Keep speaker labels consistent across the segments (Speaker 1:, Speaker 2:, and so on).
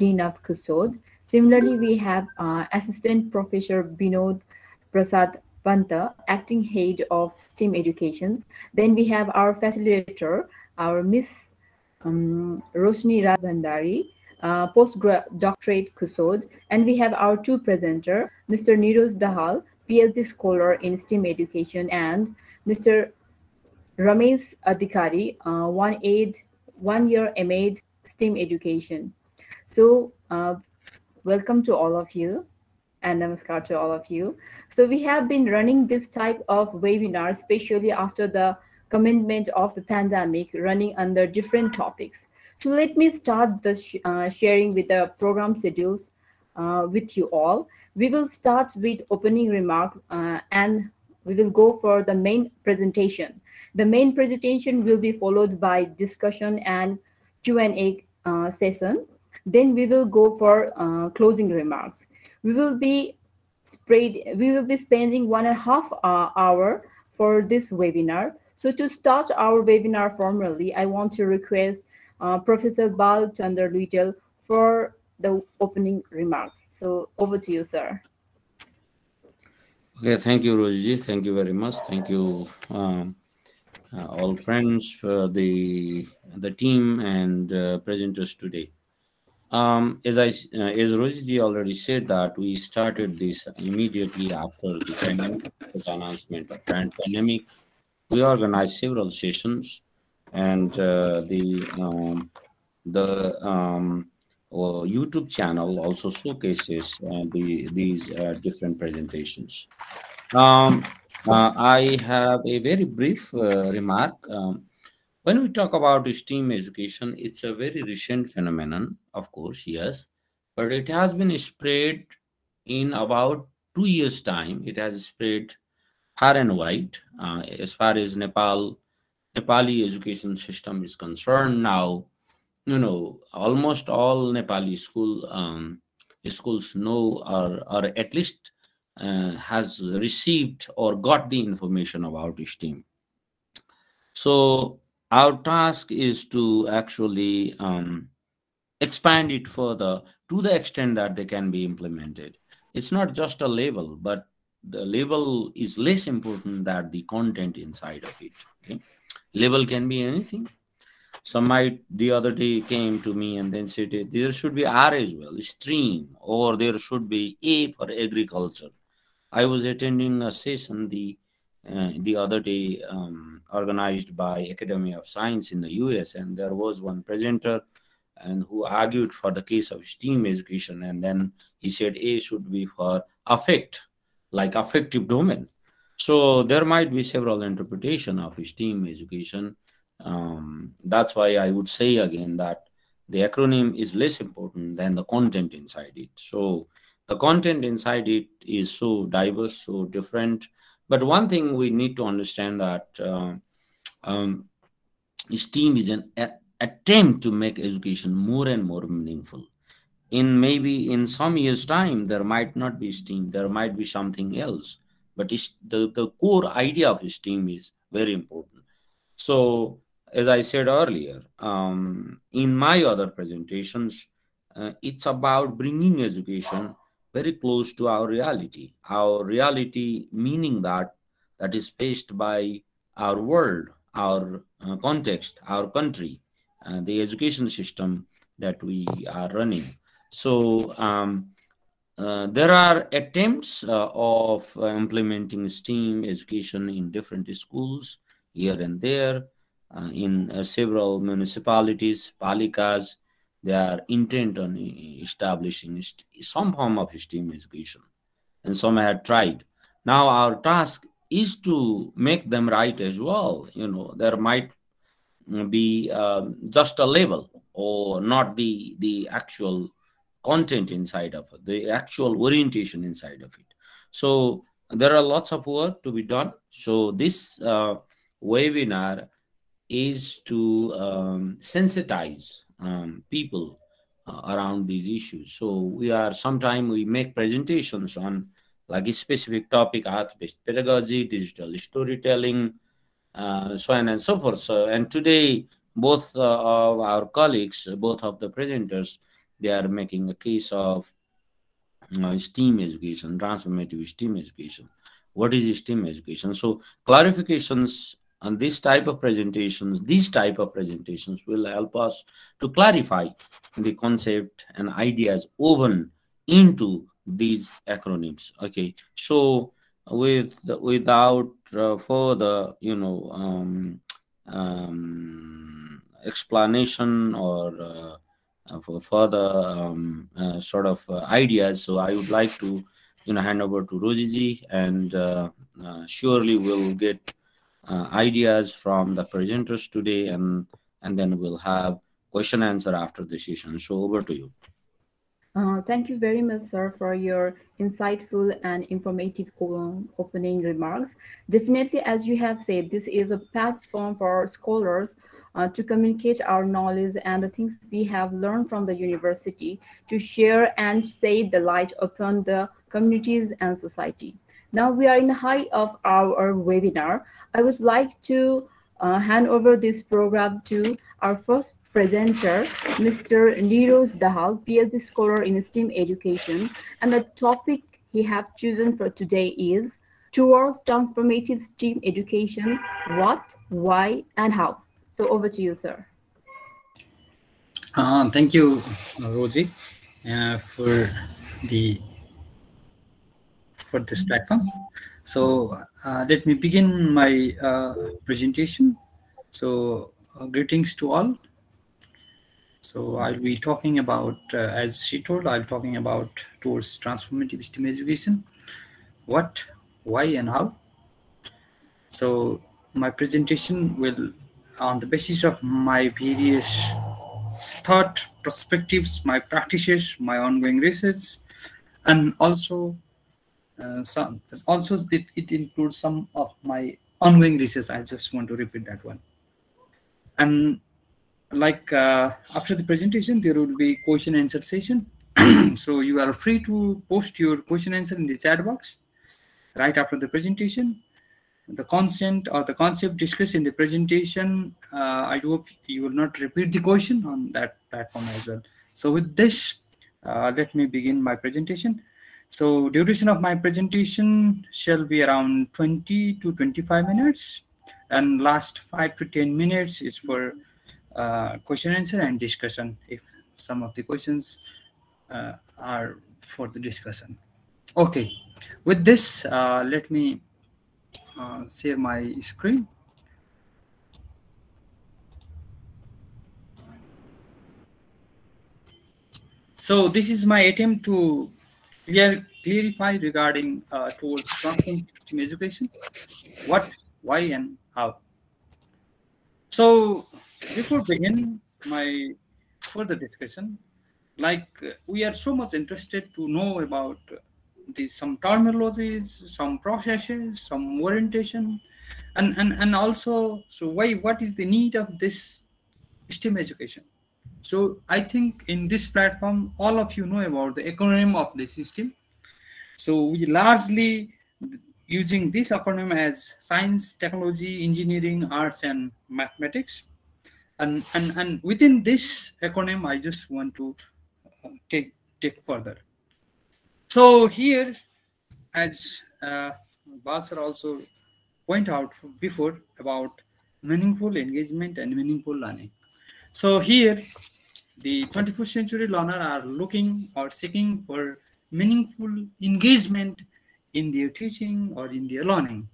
Speaker 1: Dean of Kusod. Similarly, we have Assistant Professor Binod Prasad Panta, Acting Head of STEAM Education. Then we have our facilitator, our Miss Roshni Raj Bhandari, postdoctorate Kusod, and we have our two presenter, Mr. Neeraj Dahal, PhD scholar in STEAM education, and Mr. Ramesh Adhikari, 1 year MAd STEAM education. So, welcome to all of you and namaskar to all of you. So we have been running this type of webinar, especially after the commencement of the pandemic, running under different topics. So let me start the sharing with the program schedules with you all. We will start with opening remark and we will go for the main presentation. The main presentation will be followed by discussion and Q&A session. Then we will go for closing remarks. We will be spending 1.5 hour for this webinar. So to start our webinar formally, I want to request Professor Bal Chandra Luitel for the opening remarks. So over to you, sir.
Speaker 2: Okay, thank you, Roji. Thank you very much. Thank you, all friends, for the team and presenters today. As Roji already said that we started this immediately after the pandemic announcement of pandemic. We organized several sessions, and the YouTube channel also showcases these different presentations. I have a very brief remark. When we talk about STEAM education, it's a very recent phenomenon, of course, yes, but it has been spread in about 2 years' time. It has spread far and wide. As far as Nepali education system is concerned, now almost all Nepali schools know or at least has received or got the information about STEAM. So our task is to actually expand it further to the extent that they can be implemented. It's not just a label, but the label is less important than the content inside of it. Okay? Label can be anything. Some might the other day came to me and then said there should be R as well, stream, or there should be A for agriculture. I was attending a session the other day organized by Academy of Science in the US, and there was one presenter and who argued for the case of STEAM education, and then he said A should be for affect, like affective domain. So there might be several interpretation of STEAM education. That's why I would say again that the acronym is less important than the content inside it. So the content inside it is so diverse, so different. But one thing we need to understand that STEAM is an attempt to make education more and more meaningful. Maybe in some years' time, there might not be STEAM, there might be something else. But the core idea of STEAM is very important. So, as I said earlier, in my other presentations, it's about bringing education very close to our reality. Our reality, meaning that is faced by our world, our context, our country, the education system that we are running. So there are attempts of implementing STEAM education in different schools here and there. In several municipalities, palikas, they are intent on establishing some form of STEAM education, and some have tried. Now our task is to make them right as well. There might be just a label or not the actual content inside of it, the actual orientation inside of it. So there are lots of work to be done. So this webinar is to sensitize people around these issues. So sometimes we make presentations on like a specific topic, arts-based pedagogy, digital storytelling, so on and so forth. So, and today, both of our colleagues, both of the presenters, they are making a case of STEAM education, transformative STEAM education. What is STEAM education? So clarifications on these type of presentations will help us to clarify the concept and ideas woven into these acronyms. Okay, so without further, explanation or for further sort of ideas. So I would like to, hand over to Rojiji, and surely we'll get ideas from the presenters today, and then we'll have question answer after the session. So over to you.
Speaker 1: Thank you very much, sir, for your insightful and informative opening remarks. Definitely, as you have said, this is a platform for scholars to communicate our knowledge and the things we have learned from the university to share and shed the light upon the communities and society. Now we are in the height of our webinar. I would like to hand over this program to our first presenter, Mr. Neeraj Dahal, PhD scholar in STEAM education, and the topic he have chosen for today is Towards Transformative STEAM Education, What, Why, and How. So over to you, sir.
Speaker 3: Thank you, Rosie, for this platform. So let me begin my presentation. So greetings to all. So I'll be talking about, as she told, I'll be talking about towards transformative STEM education, what, why, and how. So my presentation will, on the basis of my various thought, perspectives, my practices, my ongoing research, and also it includes some of my ongoing research. I just want to repeat that one. And like after the presentation, there will be question answer session. So you are free to post your question answer in the chat box right after the presentation. The content or the concept discussed in the presentation, I hope you will not repeat the question on that platform as well. So with this, let me begin my presentation. So duration of my presentation shall be around 20 to 25 minutes, and last 5 to 10 minutes is for question answer and discussion if some of the questions are for the discussion. Okay, with this, let me share my screen. So this is my attempt to clarify regarding towards transformative STEM education, what, why, and how. So before begin my further discussion, like we are so much interested to know about some terminologies, some processes, some orientation, and also, so what is the need of this STEM education? So I think in this platform, all of you know about the acronym of the system. So we largely using this acronym as science, technology, engineering, arts, and mathematics. And within this acronym, I just want to take further. So here, as Balsar also point out before about meaningful engagement and meaningful learning. So here, the 21st century learner are looking or seeking for meaningful engagement in their teaching or in their learning.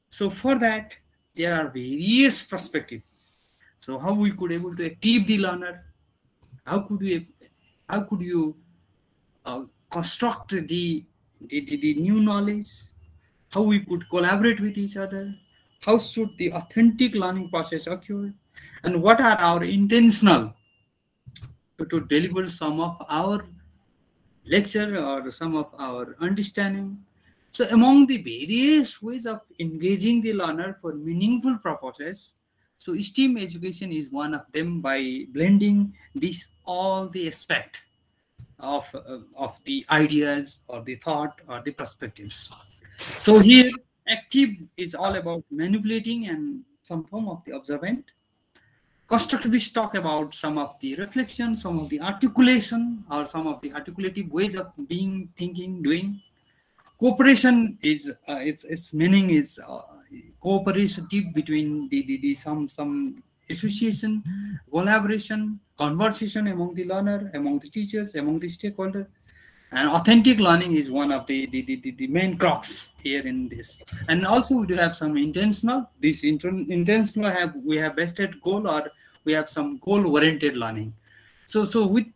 Speaker 3: So for that, there are various perspectives. So how we could able to active the learner? How could you construct the new knowledge? How we could collaborate with each other? How should the authentic learning process occur? And what are our intentional to deliver some of our lecture or some of our understanding? So among the various ways of engaging the learner for meaningful purposes, so STEAM education is one of them by blending all the aspect of the ideas or the thought or the perspectives. So here, active is all about manipulating and some form of the observant. constructivists talk about some of the reflection, some of the articulation, or some of the articulative ways of being, thinking, doing. Cooperation is its meaning is cooperative between the some association, collaboration, conversation among the learner, among the teachers, among the stakeholder. And authentic learning is one of the main crux here in this. And also we do have some intentional. This intentional we have vested goal, or we have some goal oriented learning. So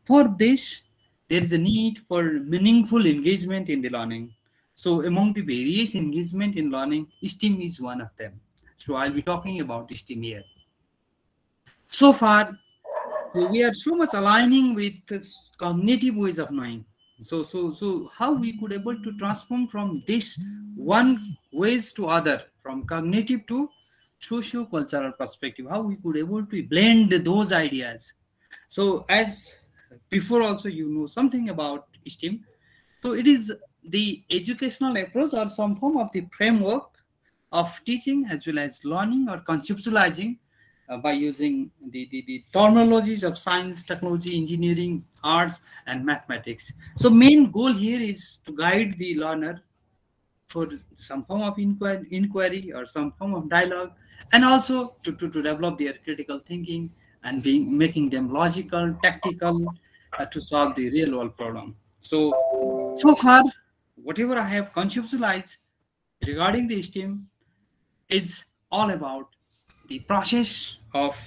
Speaker 3: for this there is a need for meaningful engagement in the learning. So among the various engagement in learning, STEAM is one of them. So I'll be talking about STEAM here. So far we are so much aligning with this cognitive ways of knowing. So how we could able to transform from this one ways to other, from cognitive to socio-cultural perspective, how we could able to blend those ideas. So as before also you know something about STEAM. So it is the educational approach or some form of the framework of teaching as well as learning or conceptualizing by using the terminologies of science, technology, engineering, arts, and mathematics. So main goal here is to guide the learner for some form of inquiry or some form of dialogue, and also to develop their critical thinking and making them logical, tactical, to solve the real world problem. So far, whatever I have conceptualized regarding the STEAM is all about the process of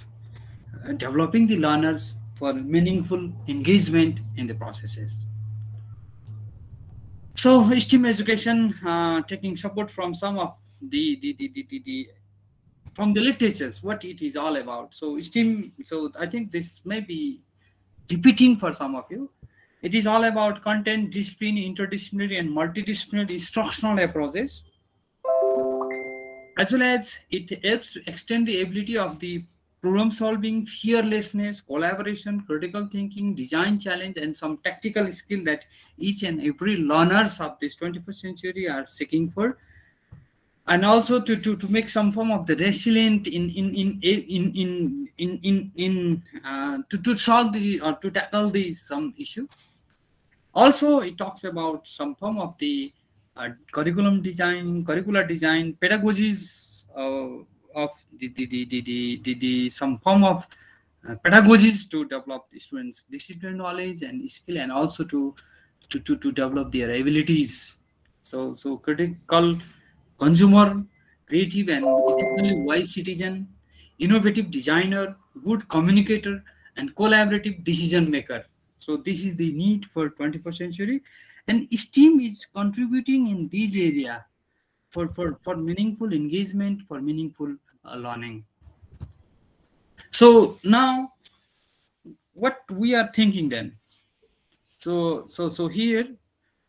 Speaker 3: developing the learners for meaningful engagement in the processes. So STEAM education taking support from some of from the literatures, what it is all about. So STEAM, so I think this may be repeating for some of you. It is all about content, discipline, interdisciplinary and multidisciplinary instructional approaches, as well as it helps to extend the ability of the problem solving, fearlessness, collaboration, critical thinking, design challenge, and some tactical skill that each and every learners of this 21st century are seeking for, and also to make some form of the resilient to solve the or to tackle the some issue. Also, it talks about some form of the curriculum design, curricular design, pedagogies of the some form of pedagogies to develop the students' discipline, knowledge, and skill, and also to develop their abilities. So critical consumer, creative and ethically wise citizen, innovative designer, good communicator, and collaborative decision maker. So this is the need for 21st century, and STEAM is contributing in this area for meaningful engagement, for meaningful learning. So now, what we are thinking then? So here,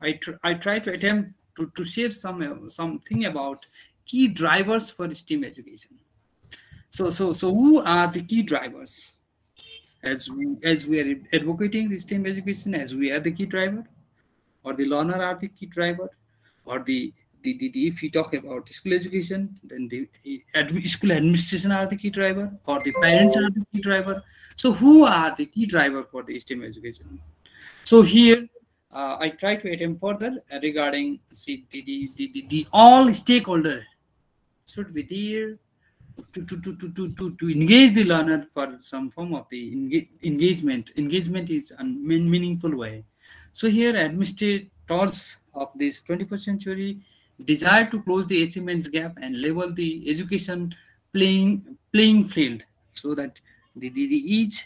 Speaker 3: I try to attempt to share something about key drivers for STEAM education. So who are the key drivers? As we are advocating the STEAM education, as we are the key driver, or the learner are the key driver, or the if we talk about school education, then the school administration are the key driver, or the parents are the key driver. So who are the key driver for the STEAM education? So here I try to attempt further regarding the all stakeholder should be there to engage the learner for some form of the engagement. Engagement is a meaningful way. So here, administrators of this 21st century desire to close the achievements gap and level the education playing field, so that each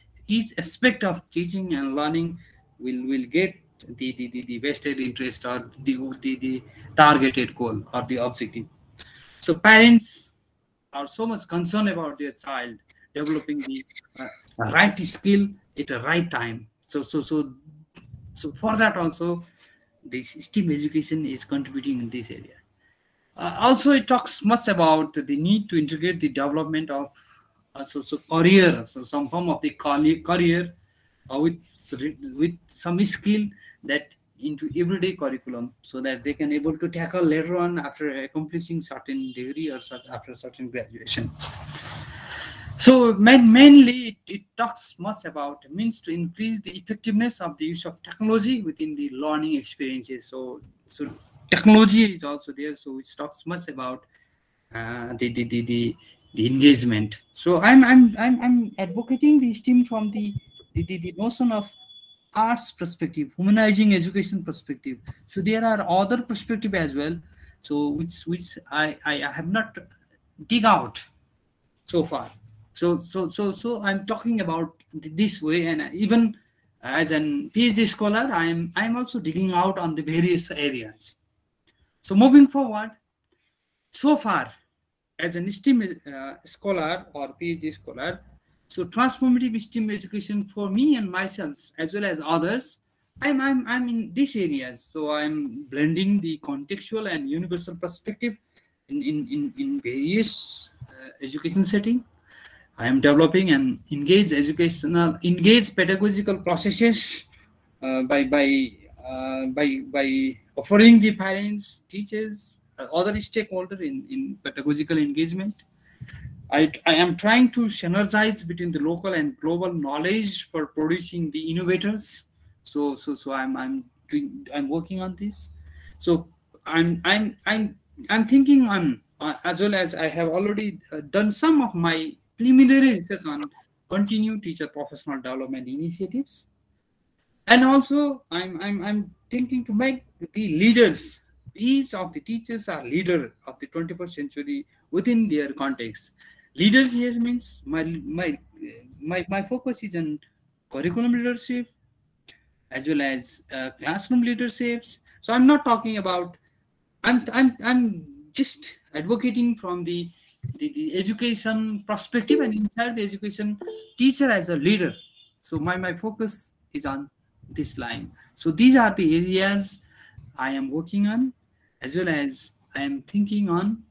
Speaker 3: aspect of teaching and learning will get the vested interest or the targeted goal or the objective. So parents are so much concerned about their child developing the right skill at the right time. So for that also, the STEAM education is contributing in this area. Also, it talks much about the need to integrate the development of career, so some form of the career with some skill that into everyday curriculum, so that they can able to tackle later on after accomplishing certain degree or after certain graduation. So mainly it talks much about means to increase the effectiveness of the use of technology within the learning experiences. So technology is also there. So it talks much about the engagement. So I'm advocating the STEAM from the notion of arts perspective, humanizing education perspective. So there are other perspective as well. So which I have not dig out so far. So I'm talking about this way, and even as an PhD scholar, I'm also digging out on the various areas. So moving forward, so far as an STEM scholar or PhD scholar, so transformative STEM education for me and myself as well as others, I'm in these areas. So I'm blending the contextual and universal perspective in various education setting. I am developing and engage pedagogical processes by offering the parents, teachers, other stakeholders in pedagogical engagement. I am trying to synergize between the local and global knowledge for producing the innovators. So I'm working on this. So I'm thinking on as well as I have already done some of my preliminary research on continued teacher professional development initiatives, and also I'm thinking to make the leaders. Each of the teachers are leader of the 21st century within their context. Leaders here means my focus is on curriculum leadership as well as classroom leaderships. So I'm not talking about. I'm just advocating from the education perspective, and inside the education, teacher as a leader. So my focus is on this line. So these are the areas I am working on, as well as I am thinking on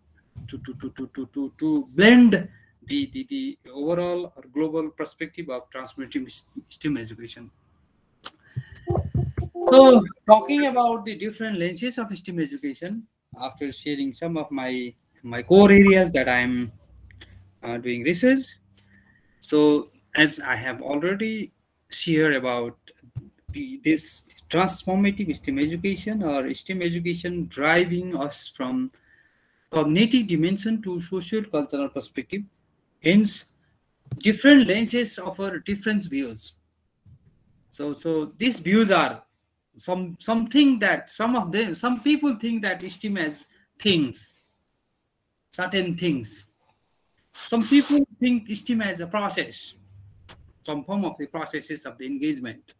Speaker 3: to blend the overall or global perspective of transformative STEM education. So, talking about the different lenses of STEM education, after sharing some of my core areas that I'm doing research. So, as I have already shared about this transformative STEM education or STEM education driving us from cognitive dimension to social cultural perspective, hence different lenses offer different views. So these views are something that some people think that STEAM as things, certain things. Some people think STEAM as a process, some form of the processes of the engagement.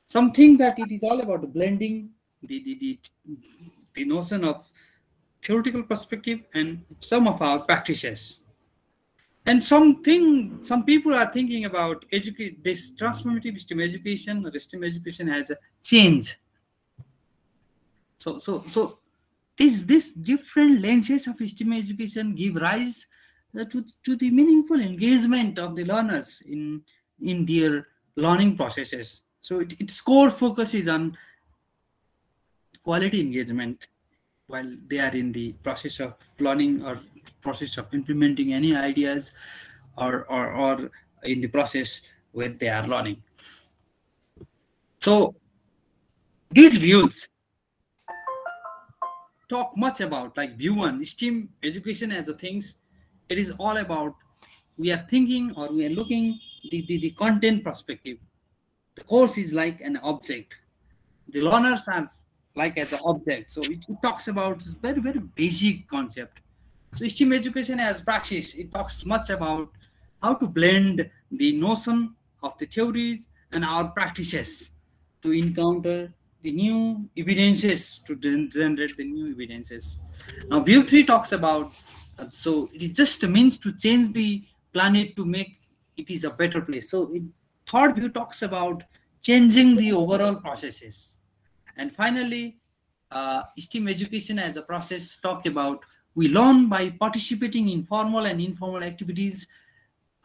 Speaker 3: Some think that it is all about blending the notion of theoretical perspective and some of our practices. And some people are thinking about this transformative STEM education or STEM education as a change. So these different lenses of STEM education give rise to the meaningful engagement of the learners in their learning processes. So its core focus is on quality engagement while they are in the process of learning or process of implementing any ideas or in the process where they are learning. So these views talk much about, like view one, STEAM education as a things. It is all about we are thinking or we are looking the content perspective. The course is like an object. The learners are like as an object. So it talks about very basic concept. So STEAM education as practice, it talks much about how to blend the notion of the theories and our practices to encounter the new evidences, to generate the new evidences. Now view 3 talks about, so it is just a means to change the planet to make it is a better place. So third view talks about changing the overall processes. And finally, STEAM education as a process talk about we learn by participating in formal and informal activities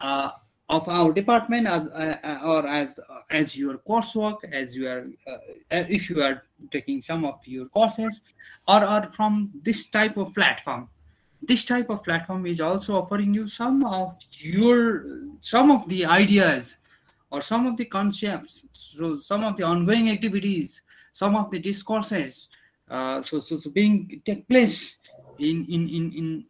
Speaker 3: of our department or as your coursework, as you are if you are taking some of your courses or from this type of platform. This type of platform is also offering you some of the ideas or some of the concepts, so some of the ongoing activities, some of the discourses, so being take place in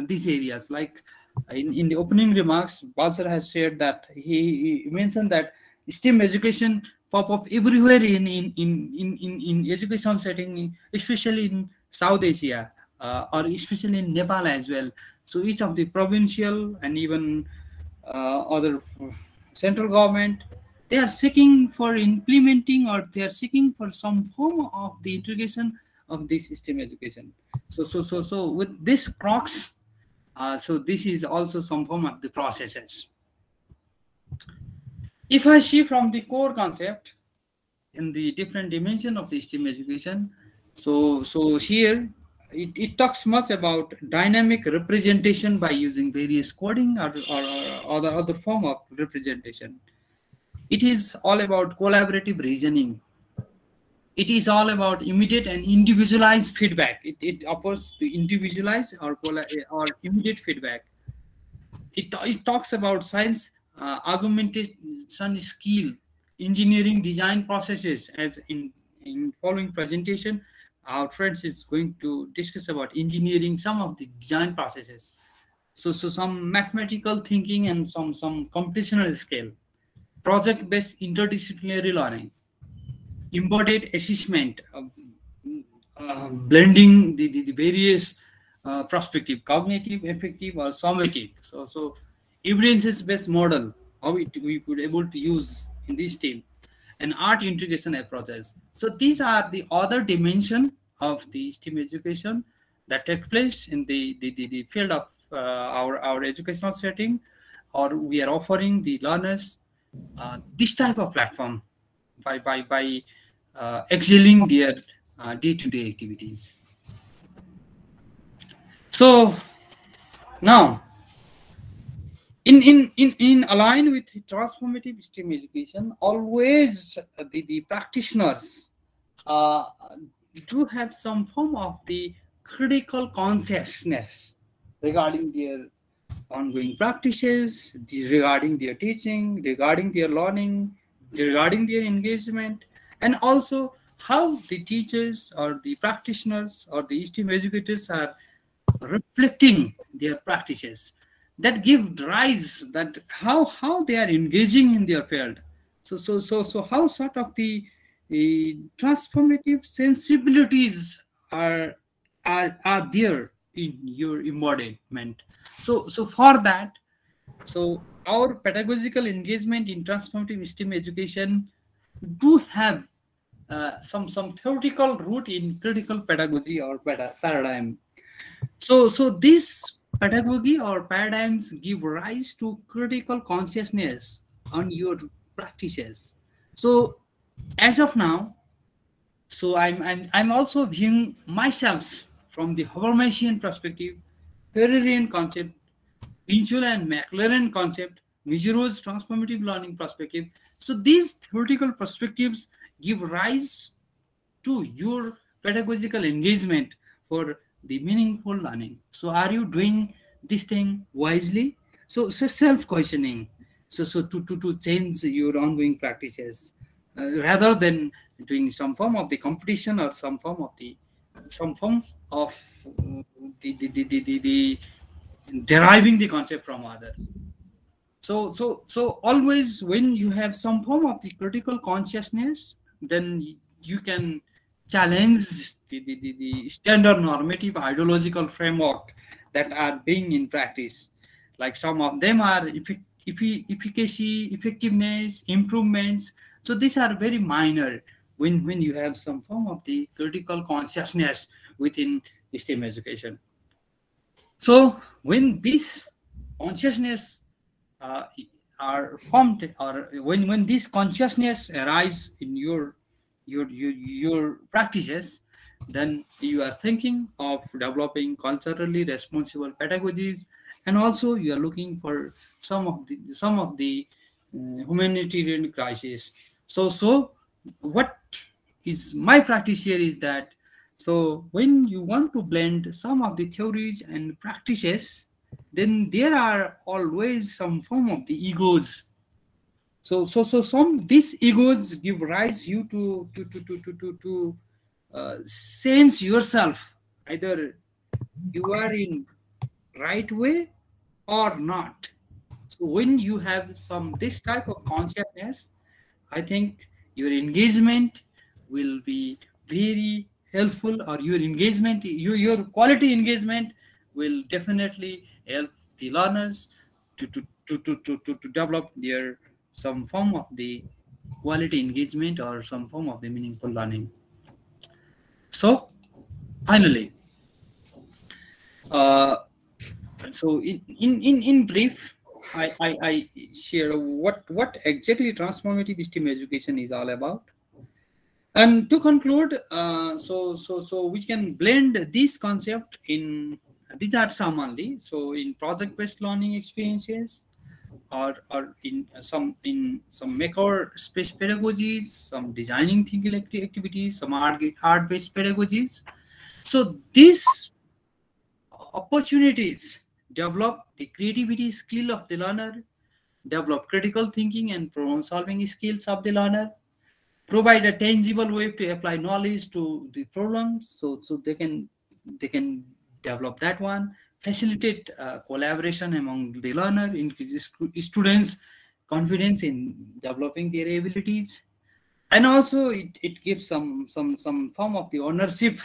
Speaker 3: these areas. Like in the opening remarks, Balsar has shared that he mentioned that STEM education pop up everywhere in education setting, especially in South Asia, or especially in Nepal as well. So each of the provincial and even other central government, they are seeking for implementing, or they are seeking for some form of the integration of this STEM education. So with this crux, so this is also some form of the processes. If I see from the core concept in the different dimension of the STEM education, so here it talks much about dynamic representation by using various coding or the other form of representation. It is all about collaborative reasoning. It is all about immediate and individualized feedback. It offers the individualized or immediate feedback. It talks about science argumentation skill, engineering design processes. As in following presentation, our friends is going to discuss about engineering, some of the design processes. So some mathematical thinking and some computational skill, project-based interdisciplinary learning, embodied assessment, blending the various perspective, cognitive, affective, or summative. So evidence-based model, how we could able to use in this team, and art integration approaches. So these are the other dimension of the STEM education that take place in the field of our educational setting, or we are offering the learners this type of platform by excelling their day-to-day activities. So now, in align with transformative STEM education, always the practitioners uh, do have some form of the critical consciousness regarding their ongoing practices, regarding their teaching, regarding their learning, regarding their engagement, and also how the teachers or the practitioners or the STEM educators are reflecting their practices that give rise that how they are engaging in their field. So how sort of the transformative sensibilities are there in your embodiment. So for that, so our pedagogical engagement in transformative STEM education do have some theoretical root in critical pedagogy or paradigm. So this pedagogy or paradigms give rise to critical consciousness on your practices. So as of now, so I'm also viewing myself from the Habermasian perspective, Herrerian concept, visual and McLaren concept, Mizuro's transformative learning perspective. So these theoretical perspectives give rise to your pedagogical engagement for the meaningful learning. So are you doing this thing wisely? So self-questioning. So to change your ongoing practices rather than doing some form of the competition or some form of the deriving the concept from other. So always when you have some form of the critical consciousness, then you can challenge the standard normative ideological framework that are being in practice. Like some of them are efficacy, effectiveness, improvements. So these are very minor when you have some form of the critical consciousness within STEM education. So when this consciousness uh, are formed, or when this consciousness arise in your practices, then you are thinking of developing culturally responsible pedagogies, and also you are looking for some of the humanitarian crisis. So what is my practice here is that So when you want to blend some of the theories and practices, then there are always some form of the egos. So some these egos give rise you to sense yourself either you are in right way or not. So when you have some this type of consciousness, I think your engagement will be very helpful, or your engagement, your quality engagement will definitely help the learners to develop their some form of the quality engagement or some form of the meaningful learning. So finally, uh, so in brief, I share what exactly transformative STEM education is all about. And to conclude, so we can blend this concept in, these are some only. So in project-based learning experiences, or in some maker space pedagogies, some designing thinking activities, some art-based pedagogies. So these opportunities develop the creativity skill of the learner, develop critical thinking and problem solving skills of the learner, provide a tangible way to apply knowledge to the problems, so they can develop that one, facilitate collaboration among the learner, increase students confidence in developing their abilities, and also it gives some form of the ownership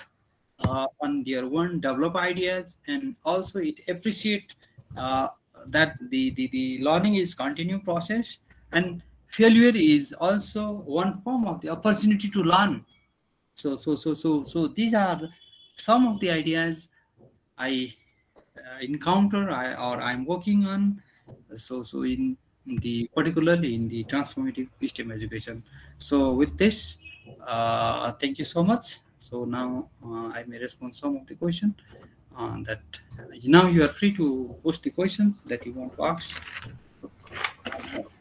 Speaker 3: on their own develop ideas, and also it appreciate uh, that the learning is continuous process, and failure is also one form of the opportunity to learn. So these are some of the ideas I encounter, or I'm working on. So in the particularly in the transformative STEM education. So with this, thank you so much. So now I may respond some of the question that now you are free to post the questions that you want to ask.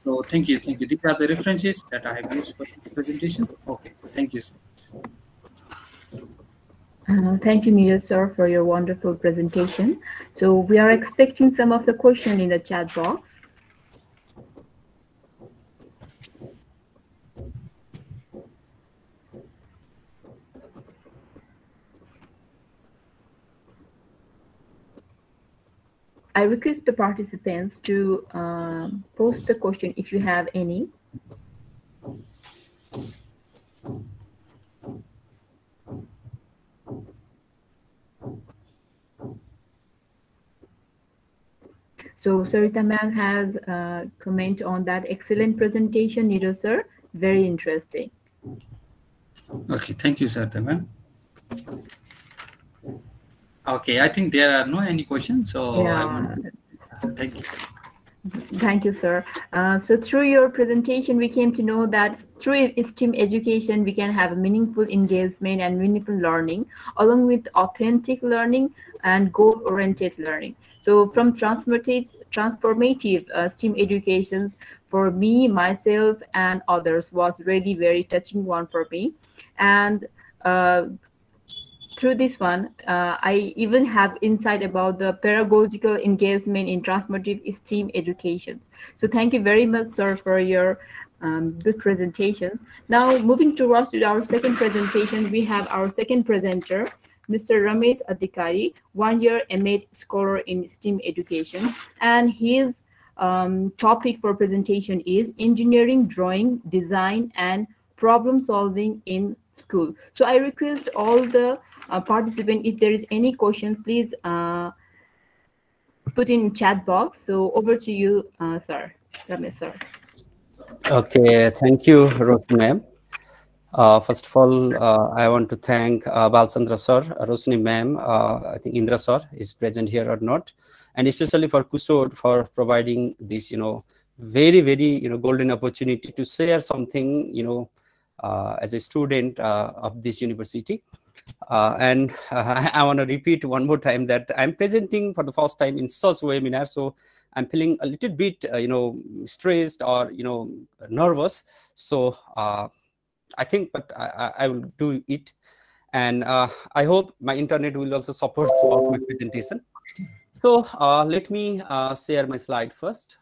Speaker 3: So thank you, thank you. These are the references that I have used for the presentation. Okay, thank you so much.
Speaker 1: Thank you, Mira sir, for your wonderful presentation. So we are expecting some of the question in the chat box. I request the participants to post the question if you have any. So Sarita ma'am has a comment on that. Excellent presentation, Nido sir. Very interesting.
Speaker 3: Okay, thank you, Sarita ma'am. Okay, I think there are no any questions. So
Speaker 1: Yeah.
Speaker 3: I want to thank you.
Speaker 1: Thank you, sir. So through your presentation, we came to know that through STEAM education, we can have a meaningful engagement and meaningful learning, along with authentic learning and goal-oriented learning. So from transformative STEAM educations, for me, myself, and others was really very touching one for me. And through this one, I even have insight about the pedagogical engagement in transformative STEAM education. So thank you very much, sir, for your good presentations. Now, moving towards to our second presentation, we have our second presenter, Mr. Ramesh Adhikari, one-year MA scholar in STEAM education, and his topic for presentation is engineering, drawing, design, and problem solving in school. So I request all the participants, if there is any question, please put in chat box. So over to you, sir, Ramesh sir.
Speaker 4: Okay, thank you, Rosni ma'am. First of all, I want to thank Balchandra sir, Rosni ma'am, I think Indra sir is present here or not, and especially for Kushor for providing this, very, very, golden opportunity to share something, as a student of this university. And I want to repeat one more time that I'm presenting for the first time in such webinar, so I'm feeling a little bit, stressed or, nervous. So I think, but I will do it. And I hope my internet will also support throughout my presentation. So let me share my slide first.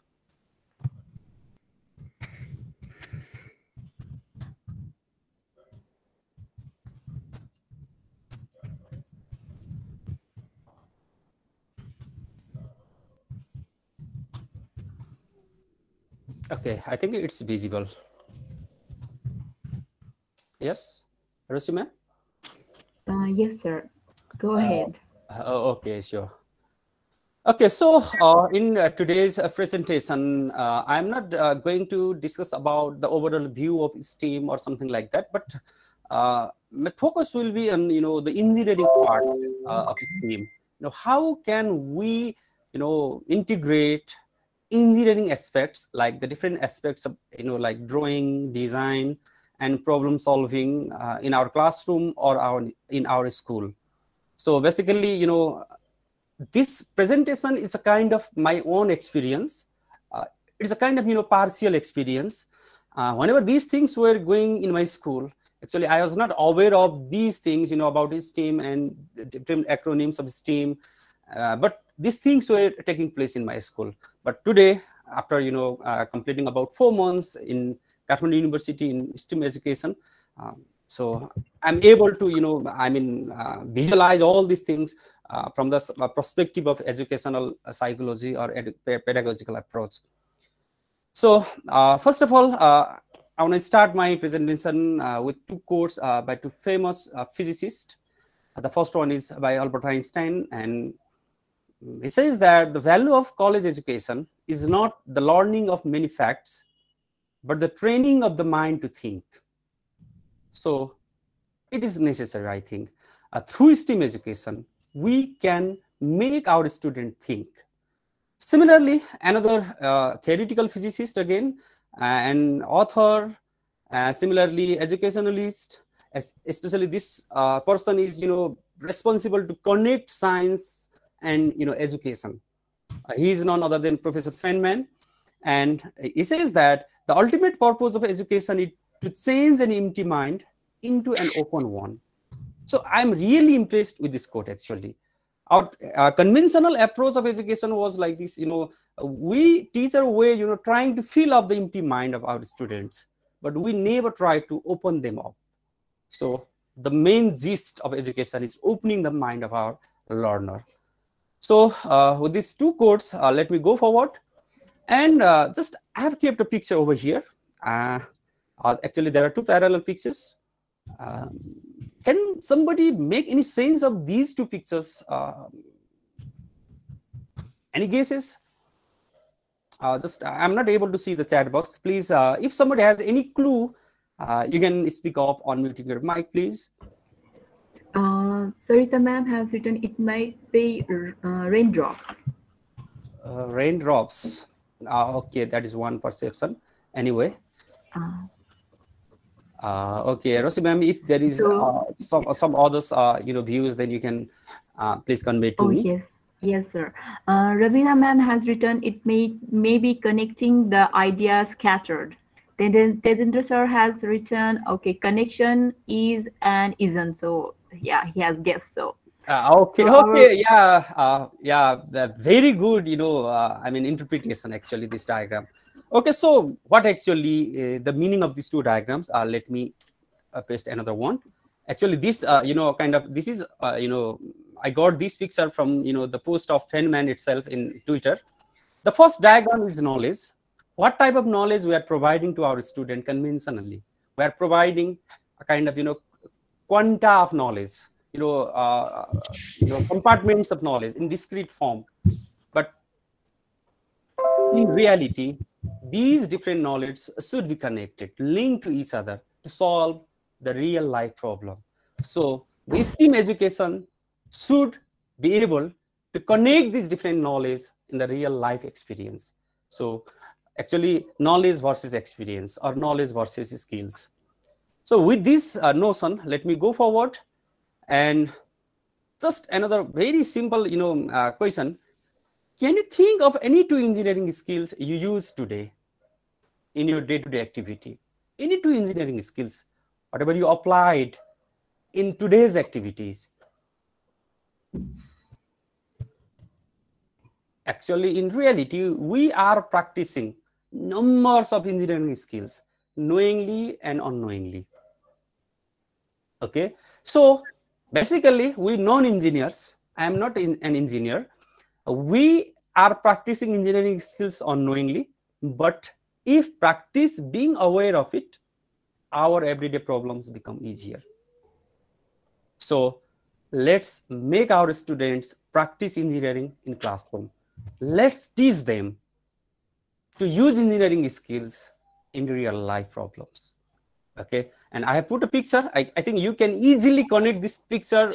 Speaker 4: Okay, I think it's visible. Yes, Rosie ma'am?
Speaker 1: Yes, sir. Go ahead.
Speaker 4: Okay, sure. Okay, so in today's presentation, I'm not going to discuss about the overall view of STEAM or something like that, but my focus will be on the engineering part of STEAM. How can we integrate engineering aspects, like the different aspects of like drawing, design, and problem solving in our classroom or in our school. So basically, this presentation is a kind of my own experience. It's a kind of partial experience. Whenever these things were going in my school, actually I was not aware of these things, about STEAM and the different acronyms of STEAM, but these things were taking place in my school. But today, after completing about 4 months in Kathmandu University in STEAM education, so I'm able to visualize all these things from the perspective of educational psychology or pedagogical approach. So first of all, I want to start my presentation with 2 quotes by 2 famous physicists. The first one is by Albert Einstein, and he says that the value of college education is not the learning of many facts, but the training of the mind to think. So it is necessary, I think. Through STEAM education, we can make our student think. Similarly, another theoretical physicist again, an author, similarly educationalist, especially this person is responsible to connect science and education. He is none other than Professor Feynman, and he says that the ultimate purpose of education is to change an empty mind into an open one. So I'm really impressed with this quote. Actually, our conventional approach of education was like this. We teacher were trying to fill up the empty mind of our students, but we never try to open them up. So the main gist of education is opening the mind of our learner. So with these 2 quotes, let me go forward. And just I have kept a picture over here. Actually, there are 2 parallel pictures. Can somebody make any sense of these 2 pictures? Any guesses? I'm not able to see the chat box. Please, if somebody has any clue, you can speak up, unmuting your mic, please.
Speaker 1: Sarita ma'am has written it might be raindrop.
Speaker 4: Raindrops. Okay, that is one perception. Anyway. Okay, Rosie ma'am, if there is some others views, then you can please convey to me.
Speaker 1: Yes, sir. Ravina ma'am has written it may be connecting the ideas scattered. Then Tejendra sir has written, okay, connection is and isn't. So yeah, he has guessed so.
Speaker 4: Okay, so yeah, very good, interpretation actually, this diagram. Okay, so what actually the meaning of these 2 diagrams? Let me paste another one. Actually, this this is I got this picture from the post of Feynman itself in Twitter. The first diagram is knowledge. What type of knowledge we are providing to our student conventionally? We are providing a kind of quanta of knowledge, compartments of knowledge in discrete form. But in reality, these different knowledge should be connected, linked to each other to solve the real life problem. So the STEAM education should be able to connect these different knowledge in the real life experience. So actually, knowledge versus experience, or knowledge versus skills. So with this notion, let me go forward, and just another very simple question. Can you think of any 2 engineering skills you use today in your day-to-day activity? Any 2 engineering skills, whatever you applied in today's activities. Actually, in reality, we are practicing numbers of engineering skills, knowingly and unknowingly. Okay, so basically, we non-engineers, I am not an engineer, we are practicing engineering skills unknowingly, but if practice being aware of it, our everyday problems become easier. So let's make our students practice engineering in classroom. Let's teach them to use engineering skills in real life problems. Okay, and I have put a picture. I think you can easily connect this picture,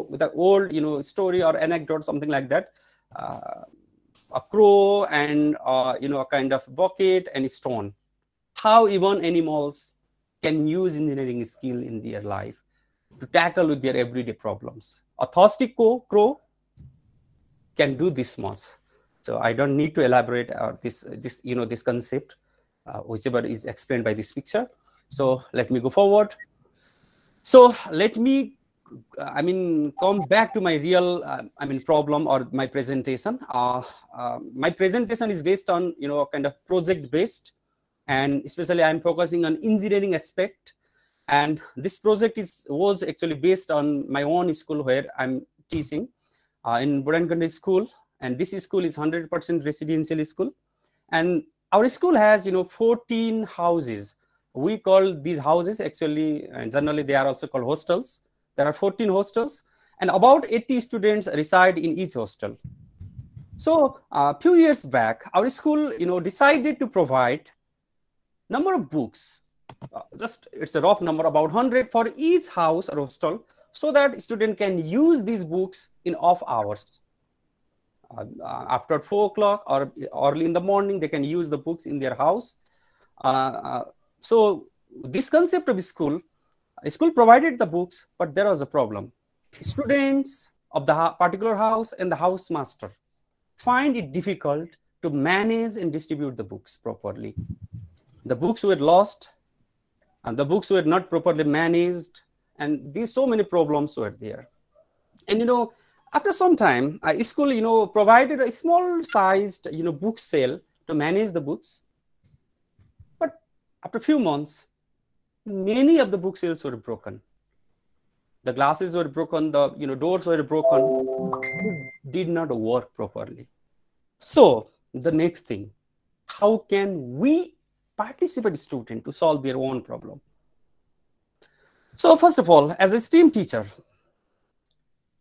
Speaker 4: with an old, story or anecdote, something like that. A crow and a kind of bucket and a stone. How even animals can use engineering skill in their life to tackle with their everyday problems. A thirsty crow can do this much. So I don't need to elaborate this concept, whichever is explained by this picture. So let me go forward. So let me, come back to my real, problem or my presentation. My presentation is based on, kind of project based, and especially I'm focusing on engineering aspect. And this project was actually based on my own school where I'm teaching in Budankandi school. And this school is 100% residential school. And our school has, 14 houses. We call these houses actually, generally they are also called hostels. There are 14 hostels and about 80 students reside in each hostel. So a few years back, our school, decided to provide number of books, it's a rough number, about 100 for each house or hostel, so that student can use these books in off hours. After 4 o'clock or early in the morning, they can use the books in their house. So this concept of school provided the books, but there was a problem. Students of the particular house and the house master find it difficult to manage and distribute the books properly. The books were lost and the books were not properly managed, and these so many problems were there. And after some time, school provided a small sized book sale to manage the books. But after a few months, many of the book sales were broken. The glasses were broken, the doors were broken. It did not work properly. So the next thing, how can we participate student to solve their own problem? So first of all, as a STEAM teacher,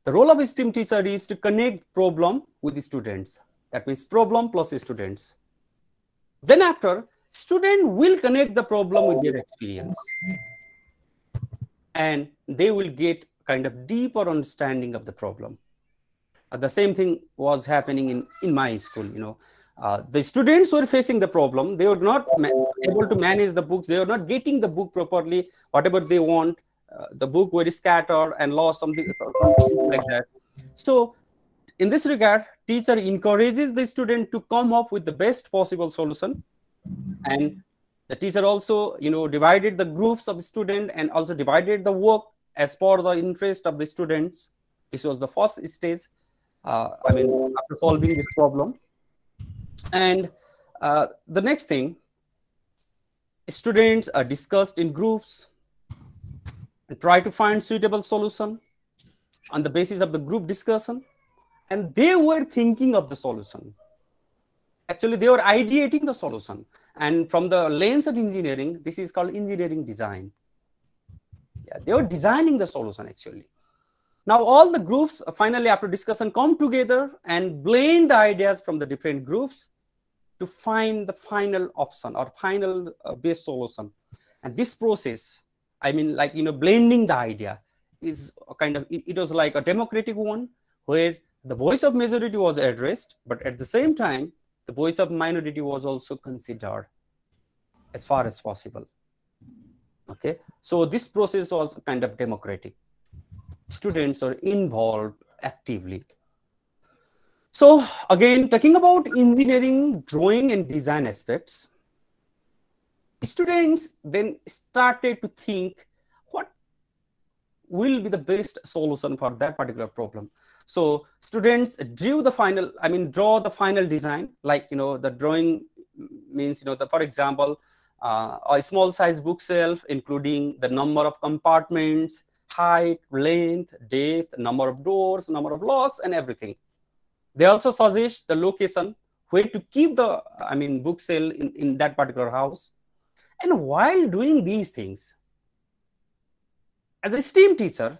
Speaker 4: the role of a STEAM teacher is to connect problem with the students. That means problem plus students. Then after, student will connect the problem with their experience, and they will get kind of deeper understanding of the problem. The same thing was happening in my school. The students were facing the problem. They were not able to manage the books. They were not getting the book properly, whatever they want. The book were scattered and lost, something like that. So in this regard, teacher encourages the student to come up with the best possible solution. And the teacher also, divided the groups of students and also divided the work as per the interest of the students. This was the first stage, after solving this problem. And the next thing, students are discussed in groups and try to find suitable solution on the basis of the group discussion. And they were thinking of the solution. Actually, they were ideating the solution. And from the lens of engineering, this is called engineering design. Yeah, they were designing the solution actually. Now all the groups finally after discussion come together and blend the ideas from the different groups to find the final option or final best solution. And this process, blending the idea is a kind of, it was like a democratic one where the voice of majority was addressed, but at the same time, the voice of minority was also considered as far as possible. Okay, so this process was kind of democratic. Students are involved actively. So again, talking about engineering, drawing and design aspects, students then started to think, will be the best solution for that particular problem. So students drew the final, draw the final design, like, the drawing means, for example, a small size bookshelf, including the number of compartments, height, length, depth, number of doors, number of locks, and everything. They also suggest the location where to keep the, bookshelf in that particular house. And while doing these things, as a STEAM teacher,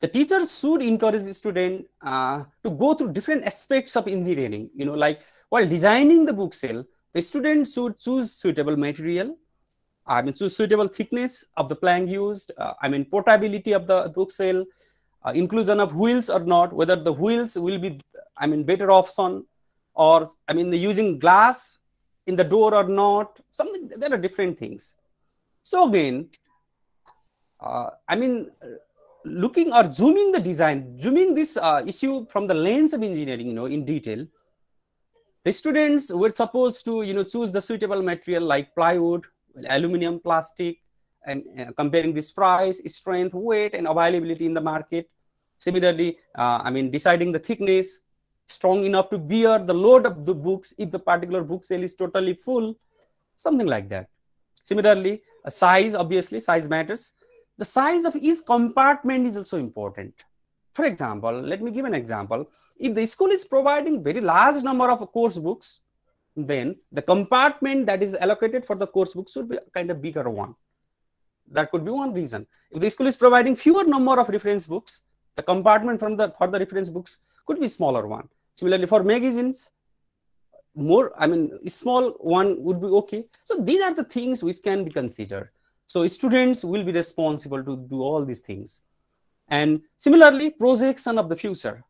Speaker 4: the teacher should encourage the student to go through different aspects of engineering. Like while designing the bookshelf, the student should choose suitable material, choose suitable thickness of the plank used, portability of the bookshelf, inclusion of wheels or not, whether the wheels will be, better option, or, using glass in the door or not, something, there are different things. So again, looking or zooming the design, zooming this issue from the lens of engineering, in detail, the students were supposed to, choose the suitable material like plywood, aluminum, plastic, and comparing this price, strength, weight, and availability in the market. Similarly, deciding the thickness, strong enough to bear the load of the books if the particular bookshelf is totally full, something like that. Similarly, size, obviously, size matters. The size of each compartment is also important. For example, let me give an example. If the school is providing very large number of course books, then the compartment that is allocated for the course books should be kind of bigger one. That could be one reason. If the school is providing fewer number of reference books, the compartment for the reference books could be smaller one. Similarly, for magazines, more, small one would be okay. So these are the things which can be considered. So students will be responsible to do all these things. And similarly, projection of the future.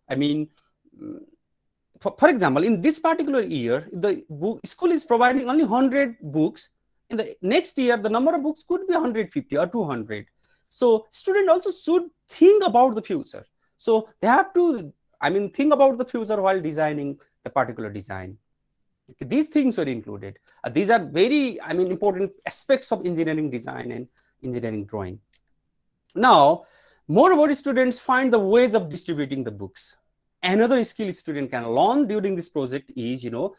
Speaker 4: For example, in this particular year, the school is providing only 100 books. In the next year, the number of books could be 150 or 200. So students also should think about the future. So they have to, think about the future while designing the particular design. Okay, these things were included. These are very, important aspects of engineering design and engineering drawing. Now, moreover, students find the ways of distributing the books. Another skill student can learn during this project is, not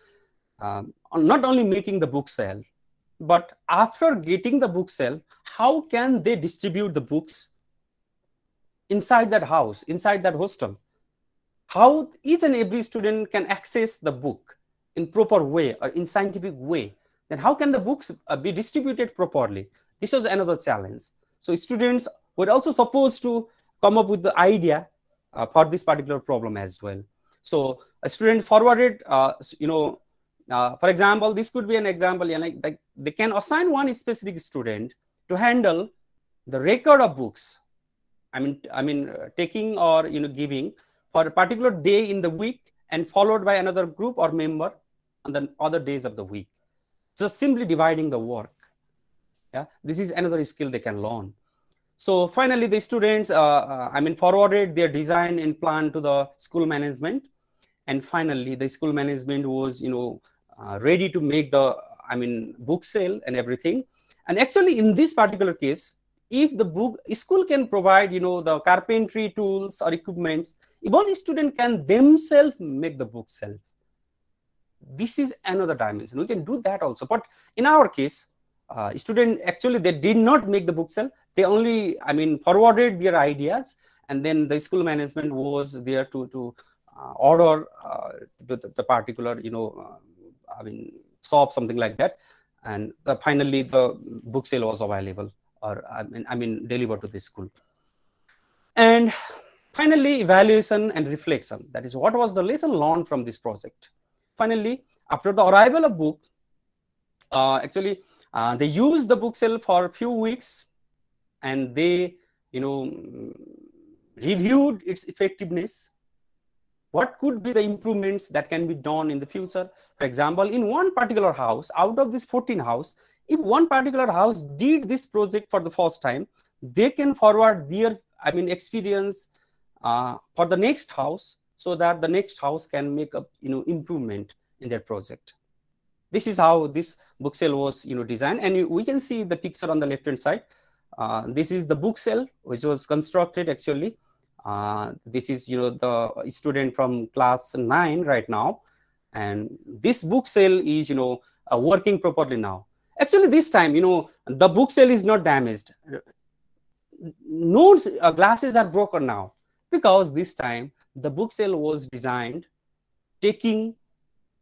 Speaker 4: only making the bookshelf, but after getting the bookshelf, how can they distribute the books inside that house, inside that hostel? How each and every student can access the book in proper way or in scientific way. Then how can the books be distributed properly? This was another challenge. So students were also supposed to come up with the idea for this particular problem as well. So a student forwarded, for example, this could be an example, like they can assign one specific student to handle the record of books. Taking or giving for a particular day in the week, and followed by another group or member on the other days of the week. Just simply dividing the work. Yeah, this is another skill they can learn. So finally, the students, forwarded their design and plan to the school management, and finally, the school management was, ready to make the, book sale and everything. And actually, in this particular case, if the school can provide, the carpentry tools or equipments, even student can themselves make the book shelf. This is another dimension. We can do that also. But in our case, student actually, they did not make the book shelf. They only, forwarded their ideas, and then the school management was there to order the particular, shop, something like that. And finally, the book sale was available, or delivered to the school. And finally, evaluation and reflection. That is, what was the lesson learned from this project? Finally, after the arrival of book, they used the bookshelf for a few weeks, and they, reviewed its effectiveness. What could be the improvements that can be done in the future? For example, in one particular house, out of this 14 house, if one particular house did this project for the first time, they can forward their, experience for the next house, so that the next house can make a, improvement in their project. This is how this bookshelf was, designed, and we can see the picture on the left-hand side. This is the book cell which was constructed actually. This is the student from class 9 right now, and this book cell is working properly now. Actually, this time the book cell is not damaged. No glasses are broken now, because this time the book cell was designed taking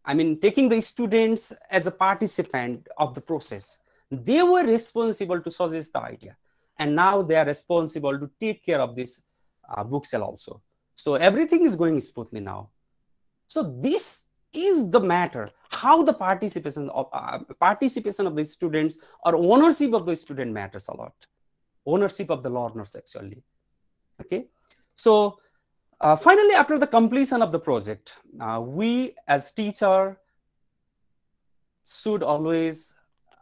Speaker 4: the students as a participant of the process. They were responsible to suggest the idea, and now they are responsible to take care of this book cell also. So everything is going smoothly now. So this is the matter, how the participation of the students or ownership of the student matters a lot. Ownership of the learners actually. Okay, so finally, after the completion of the project, we as teacher should always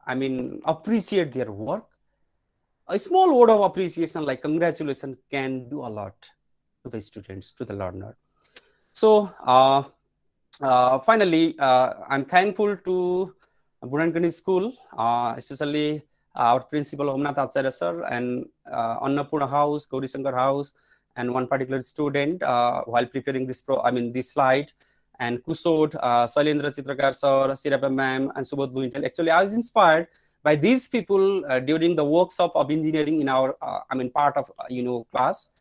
Speaker 4: appreciate their work. A small word of appreciation like congratulations can do a lot to the students, to the learner. So finally, I'm thankful to Burankani School, especially our principal Omnath Acharya sir, and Annapurna House, Gauri Shankar House, and one particular student while preparing this this slide, and Kusod, Sailendra Chitrakar sir, Sirapa ma'am, and Subodh Luintel. Actually, I was inspired by these people during the workshop of engineering in our part of class.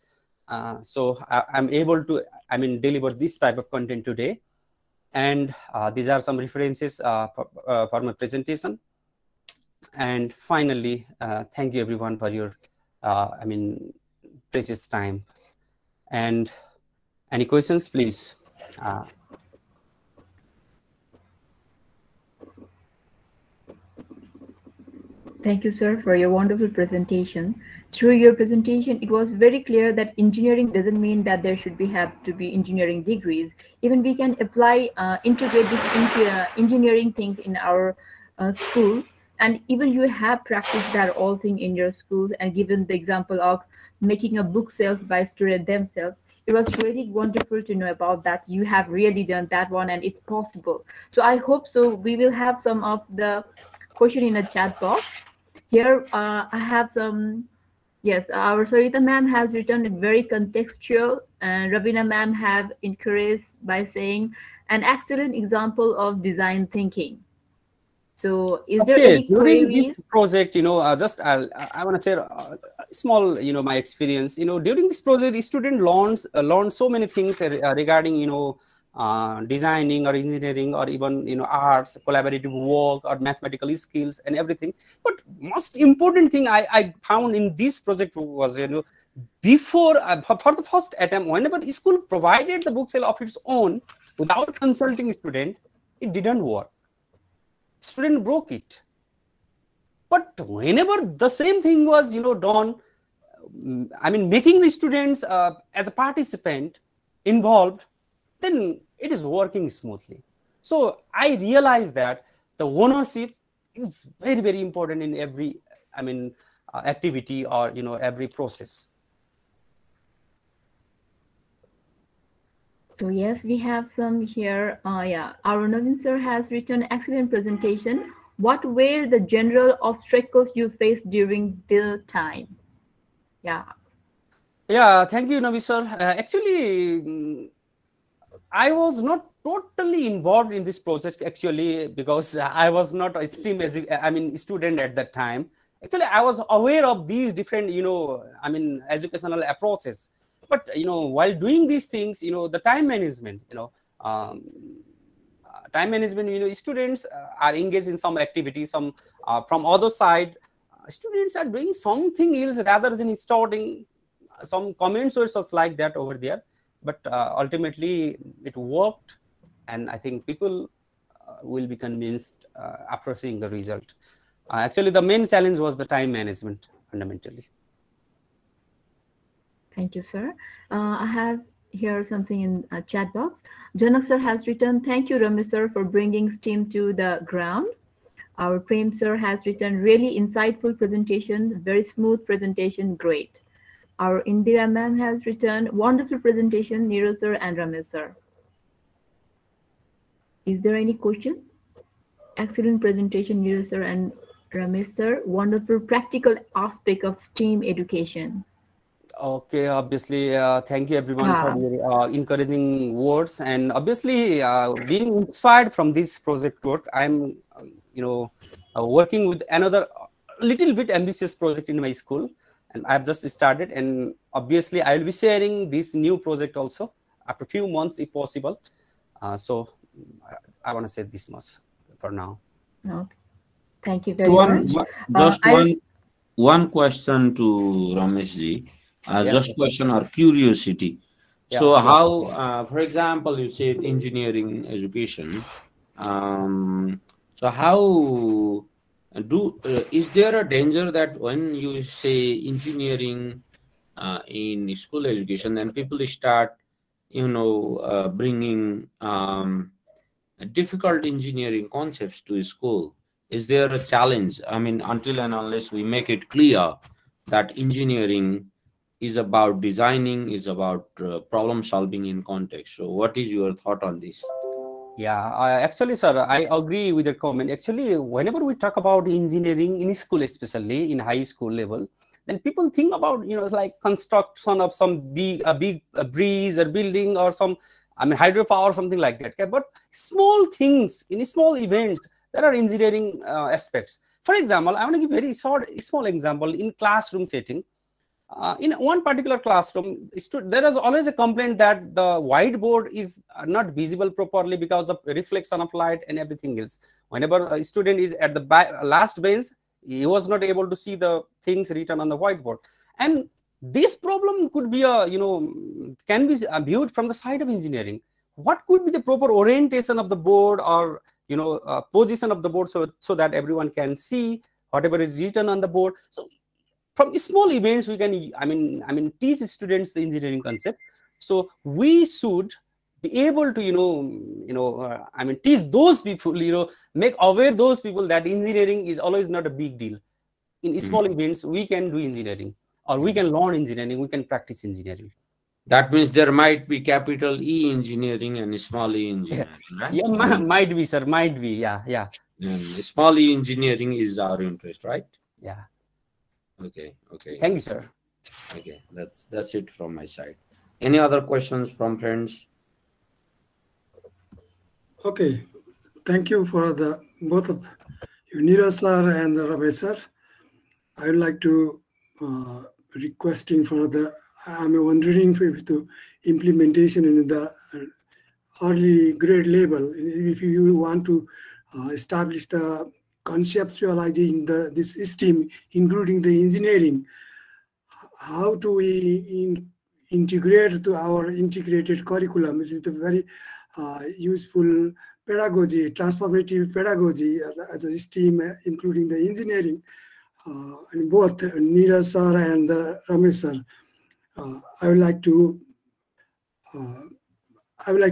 Speaker 4: So I'm able to deliver this type of content today, and these are some references for my presentation. And finally, thank you everyone for your precious time. And any questions, please?
Speaker 1: Thank you, sir, for your wonderful presentation. Through your presentation, it was very clear that engineering doesn't mean that there should have to be engineering degrees. Even we can apply, integrate this into engineering things in our schools. And even you have practiced that all thing in your schools, and given the example of making a book sales by students themselves. It was really wonderful to know about that. You have really done that one, and it's possible. So I hope so. We will have some of the question in the chat box. Here, I have some. Yes, our Sarita ma'am has written very contextual, and Ravina ma'am have encouraged by saying an excellent example of design thinking. So, is there any
Speaker 4: during
Speaker 1: queries?
Speaker 4: this project, I want to share small, my experience. During this project, student learned so many things regarding, designing or engineering or even arts, collaborative work or mathematical skills and everything. But most important thing I found in this project was before for the first attempt, whenever the school provided the book sale of its own without consulting student, it didn't work. Student broke it. But whenever the same thing was done, making the students as a participant involved, then it is working smoothly. So I realized that the ownership is very, very important in every activity or every process.
Speaker 1: So yes, we have some here. Yeah, our Navin sir has written excellent presentation. What were the general obstacles you faced during the time? Yeah.
Speaker 4: Yeah, thank you, Navi sir. Actually, I was not totally involved in this project actually, because I was not a STEAM student at that time. Actually, I was aware of these different educational approaches. But while doing these things, the time management, students are engaged in some activities. Some from other side, students are doing something else rather than starting some comments or such like that over there. But ultimately, it worked, and I think people will be convinced after seeing the result. Actually, the main challenge was the time management fundamentally.
Speaker 1: Thank you, sir. I have here something in a chat box. Janak sir has written, thank you, Ramesh sir, for bringing STEAM to the ground. Our Prem sir has written, really insightful presentation, very smooth presentation, great. Our Indira ma'am has written, wonderful presentation, Niro sir and Ramesh sir. Is there any question? Excellent presentation, Niro sir and Ramesh sir, wonderful practical aspect of STEAM education.
Speaker 4: Okay, obviously, thank you everyone for
Speaker 1: Ah,
Speaker 4: your encouraging words, and obviously, being inspired from this project work, I'm, working with another little bit ambitious project in my school, and I've just started, and obviously, I'll be sharing this new project also after a few months, if possible. So, I want to say this much for now.
Speaker 1: okay. Thank you
Speaker 2: Just
Speaker 1: very much.
Speaker 2: just
Speaker 1: I
Speaker 2: one question to Ramesh ji.
Speaker 4: Yes,
Speaker 2: Just
Speaker 4: yes, sir.
Speaker 2: question or curiosity.
Speaker 4: Yeah,
Speaker 2: So
Speaker 4: sure.
Speaker 2: how, for example, you said engineering education. So how is there a danger that when you say engineering in school education, then people start, bringing difficult engineering concepts to school? Is there a challenge? I mean, until and unless we make it clear that engineering is about designing, is about problem solving in context. So, what is your thought on this?
Speaker 4: Yeah, actually, sir, I agree with your comment. Actually, whenever we talk about engineering in school, especially in high school level, then people think about, like construction of some big breeze or building or some, I mean, hydropower, something like that. Okay? But small things in small events, there are engineering aspects. For example, I want to give very small example in classroom setting. In one particular classroom, there is always a complaint that the whiteboard is not visible properly because of reflection of light and everything else. Whenever a student is at the last bench, he was not able to see the things written on the whiteboard. And this problem could be can be viewed from the side of engineering. What could be the proper orientation of the board, or position of the board, so that everyone can see whatever is written on the board. So from small events we can, I mean teach students the engineering concept. So we should be able to teach those people, make aware those people that engineering is always not a big deal. In
Speaker 2: Mm.
Speaker 4: small events we can do engineering, or we can learn engineering, we can practice engineering.
Speaker 2: That means there might be capital E engineering and small e engineering,
Speaker 4: Yeah,
Speaker 2: right? I mean,
Speaker 4: might be, sir, might be. Yeah.
Speaker 2: small e engineering is our interest, right?
Speaker 4: Yeah,
Speaker 2: Okay, okay,
Speaker 4: thank you, sir.
Speaker 2: okay. That's it from my side. Any other questions from friends?
Speaker 5: Okay, thank you for the both of you, Neeraj sir and Ramesh sir. I would like to requesting for the. I'm wondering if the implementation in the early grade level, if you want to establish the conceptualizing this STEAM, including the engineering, how do we integrate to our integrated curriculum? It is a very useful pedagogy, transformative pedagogy as a STEAM, including the engineering. And both Neeraj sir and Ramesh sir, I would like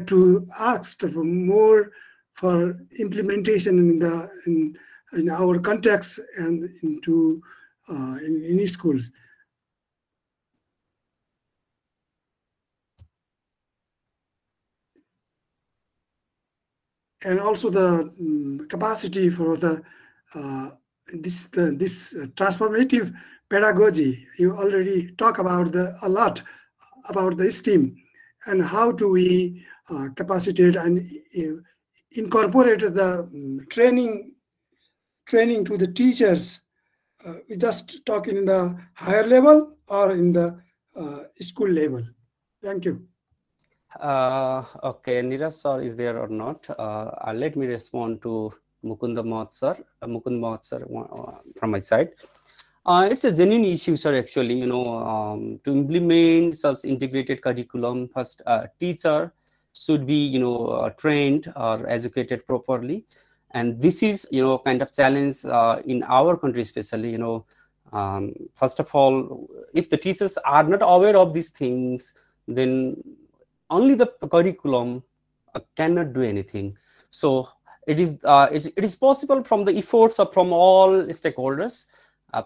Speaker 5: to ask for more for implementation in our context and into in schools. And also the capacity for the this transformative pedagogy. You already talk about a lot about the STEAM, and how do we capacitate and incorporate the training to the teachers. We just talking in the higher level or in the school level. Thank you.
Speaker 4: Okay, Neeraj sir is there or not? Let me respond to Mukunda Mohat sir. Mukund Mohat sir from my side. It's a genuine issue, sir. Actually, to implement such integrated curriculum, first teacher should be trained or educated properly, and this is kind of challenge in our country, especially. First of all, if the teachers are not aware of these things, then only the curriculum cannot do anything. So it is possible from the efforts of from all stakeholders,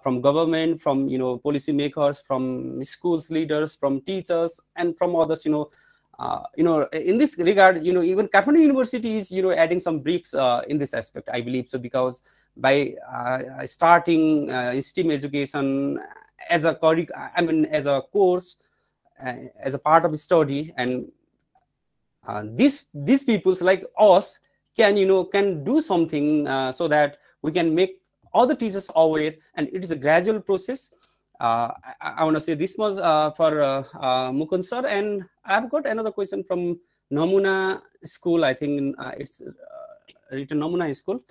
Speaker 4: from government, from policy makers, from schools leaders, from teachers, and from others. In this regard, even Kathmandu University is adding some bricks in this aspect, I believe so, because by starting STEAM education as a as a course, as a part of study, and these peoples like us can can do something so that we can make all the teachers aware, and it is a gradual process. I want to say this was for Mukund sir, and I've got another question from Namuna School. I think it's written Namuna School.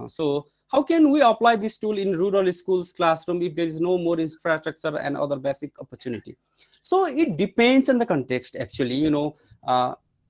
Speaker 4: So how can we apply this tool in rural schools classroom if there is no more infrastructure and other basic opportunity? So it depends on the context, actually.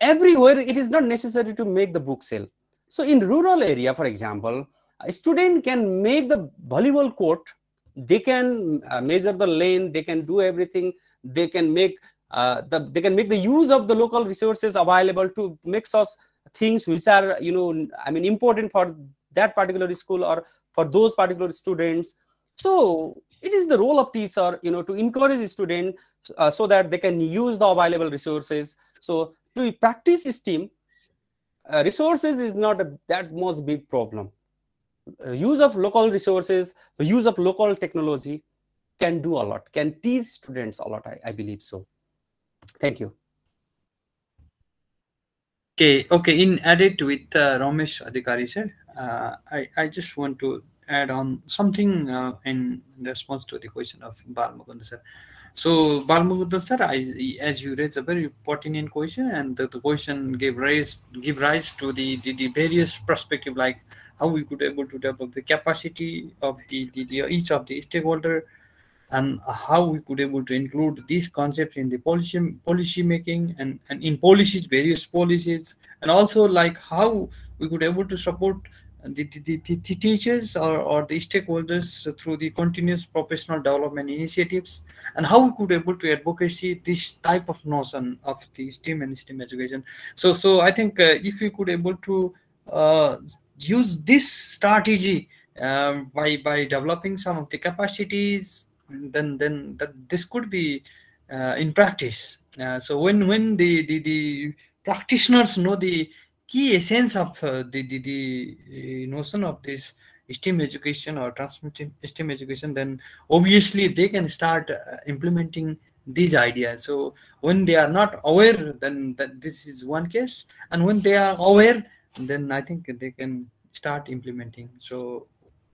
Speaker 4: Everywhere it is not necessary to make the book sell. So in rural area, for example, a student can make the volleyball court. They can measure the lane. They can do everything. They can make the use of the local resources available to make such things which are important for that particular school or for those particular students. So it is the role of teacher to encourage a student so that they can use the available resources. So to practice STEAM, resources is not that most big problem. Use of local resources, use of local technology can do a lot, can teach students a lot. I believe so. Thank you.
Speaker 3: Okay. In added with Ramesh Adhikari sir, I just want to add on something in response to the question of Balmukunda sir. So Balmukunda sir, as you raised a very pertinent question, and the question give rise to the various perspective, like how we could able to develop the capacity of the each of the stakeholder, and how we could able to include these concepts in the policy making and in policies, various policies, and also like how we could able to support the teachers or the stakeholders through the continuous professional development initiatives, and how we could able to advocacy this type of notion of the STEAM and STEM education. So I think if we could able to use this strategy by developing some of the capacities, then this could be in practice. So when the practitioners know the key essence of the notion of this STEM education or transformative STEM education, then obviously they can start implementing these ideas. So when they are not aware, then this is one case, and when they are aware, then I think they can start implementing. So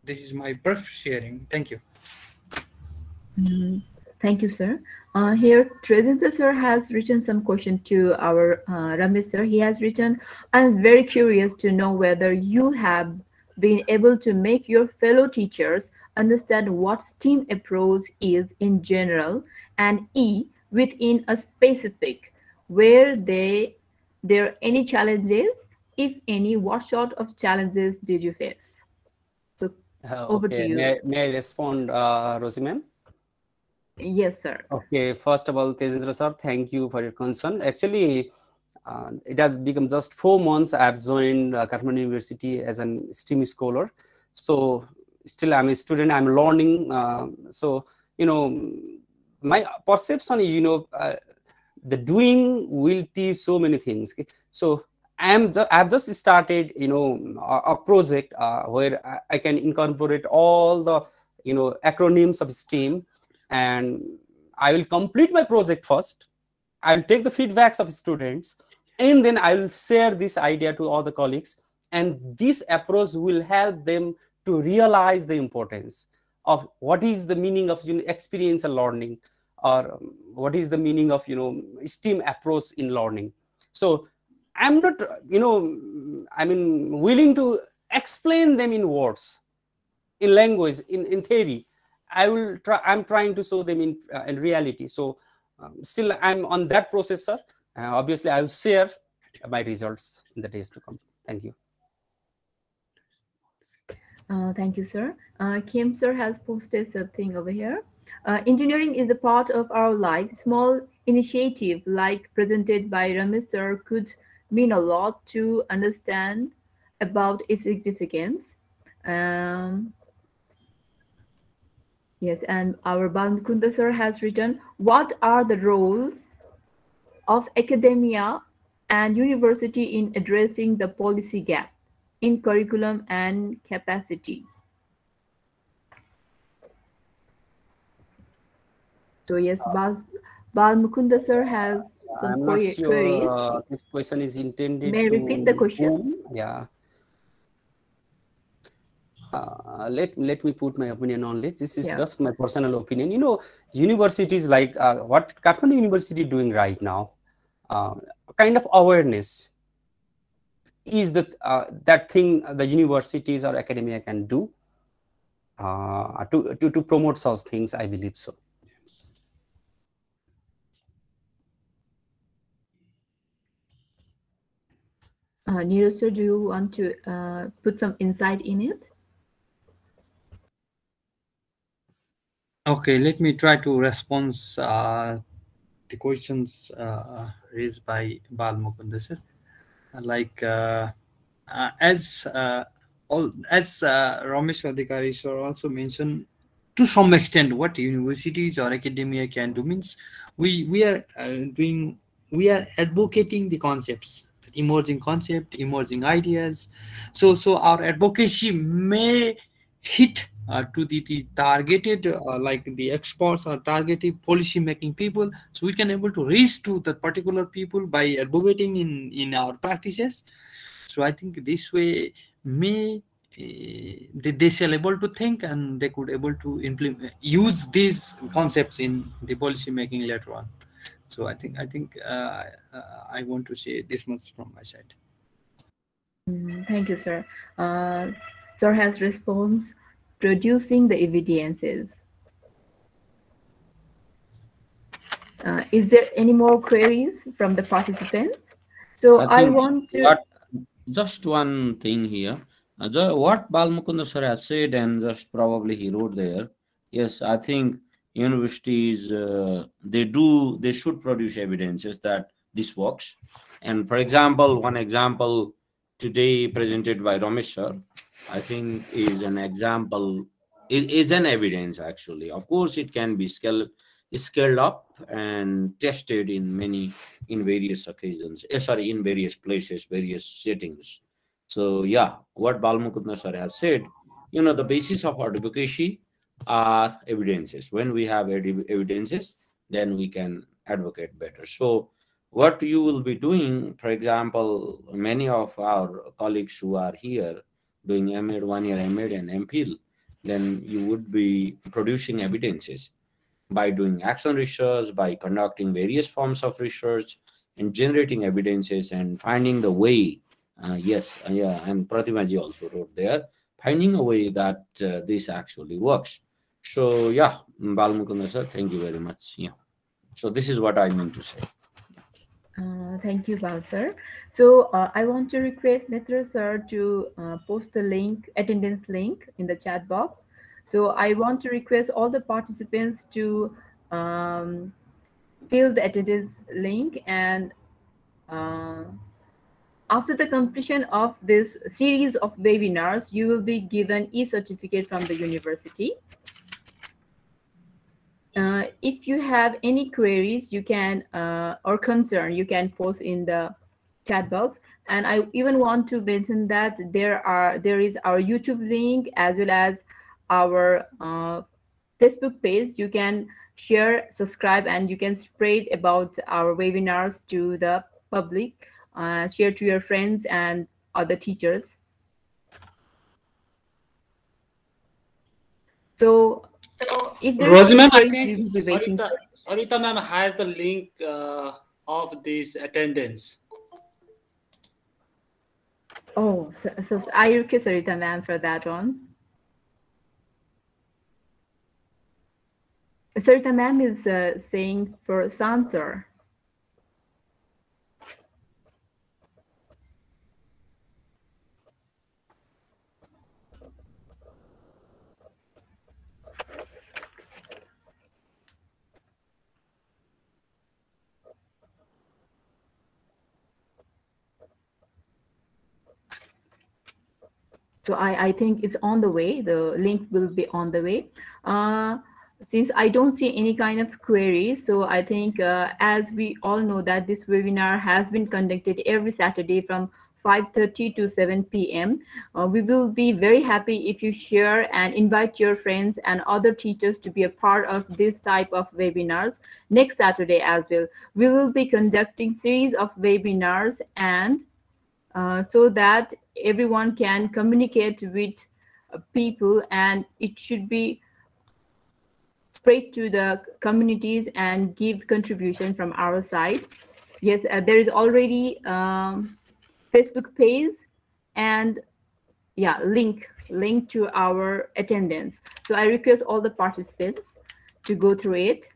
Speaker 3: this is my brief sharing. Thank you.
Speaker 1: Thank you, sir. Here, Tresendra sir has written some question to our Ramesh sir. He has written, I'm very curious to know whether you have been able to make your fellow teachers understand what STEAM approach is in general, and within a specific, where there are any challenges, if any, what sort of challenges did you face? So over to you.
Speaker 4: May I respond, Rosie ma'am?
Speaker 1: Yes, sir.
Speaker 4: Okay, first of all, Tejendra sir, thank you for your concern. Actually, it has become just 4 months I have joined Kathmandu University as an STEAM scholar. So still I'm a student, I'm learning. So, my perception is, the doing will teach so many things. Okay? So I've just started, a project where I can incorporate all the, acronyms of STEAM, and I will complete my project first. I will take the feedbacks of students, and then I will share this idea to all the colleagues. And this approach will help them to realize the importance of what is the meaning of experience and learning, or what is the meaning of STEAM approach in learning. So I'm not willing to explain them in words, in language, in theory. I'm trying to show them in reality. So still I'm on that process, sir. Obviously I will share my results in the days to come. Thank you.
Speaker 1: Thank you, sir. Kim sir has posted something over here. Engineering is a part of our life. Small initiative like presented by Ramesh sir could mean a lot to understand about its significance. Yes, and our Balmukunda sir has written, what are the roles of academia and university in addressing the policy gap? in curriculum and capacity. So yes, Bal Mukunda sir has some
Speaker 4: I'm not
Speaker 1: queries.
Speaker 4: sure this question is intended
Speaker 1: May I
Speaker 4: to
Speaker 1: repeat the question?
Speaker 4: whom? Yeah. Let me put my opinion on this. This is just my personal opinion. You know, universities like what Kathmandu University doing right now, kind of awareness is that thing the universities or academia can do to promote such things. I believe so.
Speaker 1: Neeraj sir, do you want to put some insight in it?
Speaker 3: Okay, let me try to respond the questions raised by Bal Mukunda sir. Like as Ramesh Adhikari sir also mentioned, to some extent, what universities or academia can do means we are advocating the concepts, emerging concept, emerging ideas. So our advocacy may hit to the targeted like the experts or targeted policy making people, so we can able to reach to the particular people by advocating in our practices. So I think this way may they shall able to think and they could able to implement use these concepts in the policy making later on. So I think I want to say this much from my side.
Speaker 1: Thank you, sir. Sir has response producing the evidences. Is there any more queries from the participants? So I want to...
Speaker 2: Just one thing here. What Balmukunda sir has said, and just probably he wrote there. Yes, I think universities they should produce evidences that this works. And for example, one example today presented by Ramesh sir, I think is an example. It is an evidence actually. Of course, it can be scaled up and tested in various occasions. In various places, various settings. So yeah, what Balmukunda sir has said, the basis of our advocacy are evidences. When we have evidences, then we can advocate better. So what you will be doing, for example, many of our colleagues who are here doing MAD, 1 year MAD and MPhil, then you would be producing evidences by doing action research, by conducting various forms of research and generating evidences and finding the way. And Pratimaji also wrote there, finding a way that this actually works. So yeah, Balmukunda sir, thank you very much. Yeah. So this is what I mean to say.
Speaker 1: Thank you, Bal sir. So I want to request Netra sir to post the link, attendance link in the chat box. So I want to request all the participants to fill the attendance link, and after the completion of this series of webinars, you will be given e-certificate from the university. If you have any queries, you can or concern, you can post in the chat box. And I even want to mention that there is our YouTube link as well as our Facebook page. You can share, subscribe, and you can spread about our webinars to the public. Share to your friends and other teachers. So if there
Speaker 6: Rosie ma'am, I
Speaker 1: we
Speaker 6: think
Speaker 1: will be waiting.
Speaker 6: Sarita ma'am has the link of this attendance.
Speaker 1: Oh, so I request Sarita ma'am for that one. Sarita ma'am is saying for Sansar. So I think it's on the way. The link will be on the way. Since I don't see any kind of queries, so I think as we all know that this webinar has been conducted every Saturday from 5:30 to 7 p.m. We will be very happy if you share and invite your friends and other teachers to be a part of this type of webinars next Saturday as well. We will be conducting series of webinars and so that everyone can communicate with people, and it should be spread to the communities and give contribution from our side. Yes, there is already Facebook page and yeah, link to our attendance. So I request all the participants to go through it.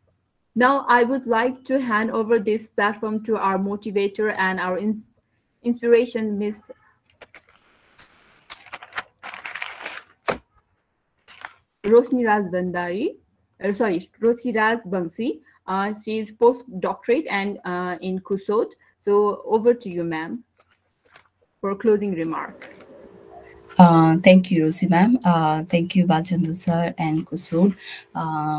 Speaker 1: Now I would like to hand over this platform to our motivator and our inspiration, Miss Rosni Raj Bandari. Rosni Raj Bangsi. She is postdoctorate and in Kusot. So over to you, ma'am, for closing remark.
Speaker 7: Thank you, Rosie ma'am. Thank you, Balchandra sir and Kusud,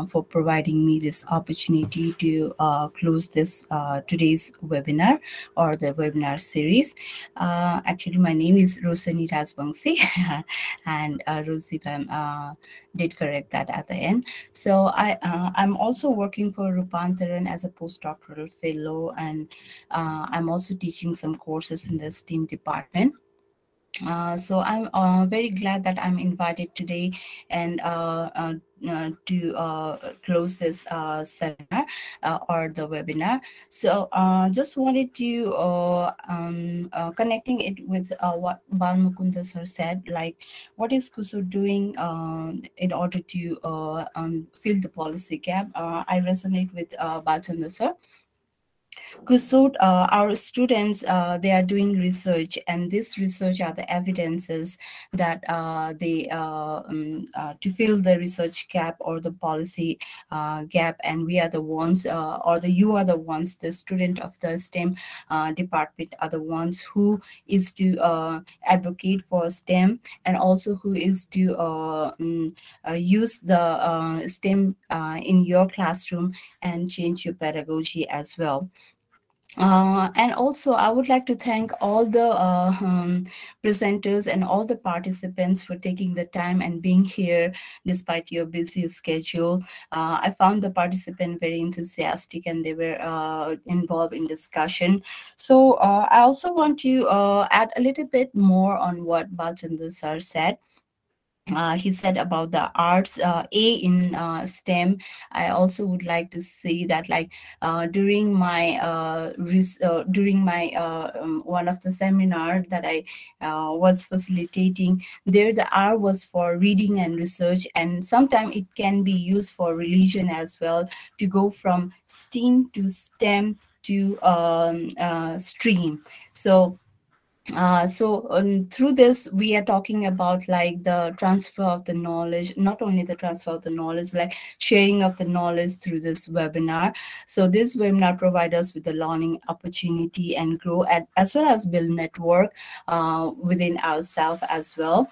Speaker 7: for providing me this opportunity to close this today's webinar or the webinar series. Actually, my name is Rosani Rajbangsi, and Rosie ma'am did correct that at the end. So I'm also working for Rupantaran as a postdoctoral fellow, and I'm also teaching some courses in the STEAM department. So I'm very glad that I'm invited today and to close this seminar or the webinar. So just wanted to connecting it with what Bal Mukunda sir said, like what is KUSU doing in order to fill the policy gap. I resonate with Balchandra sir. So our students, they are doing research, and this research are the evidences that to fill the research gap or the policy gap, and we are the ones, you are the ones, the student of the STEM department are the ones who is to advocate for STEM, and also who is to use the STEM in your classroom and change your pedagogy as well. And also, I would like to thank all the presenters and all the participants for taking the time and being here despite your busy schedule. I found the participant very enthusiastic, and they were involved in discussion. So I also want to add a little bit more on what Balchandra sir said. He said about the arts A in STEM. I also would like to say that, like during my one of the seminar that I was facilitating, there the R was for reading and research, and sometimes it can be used for religion as well, to go from STEAM to STEM to stream. So through this, we are talking about like the transfer of the knowledge, not only the transfer of the knowledge, like sharing of the knowledge through this webinar. So this webinar provides us with the learning opportunity and grow as well as build network within ourselves as well.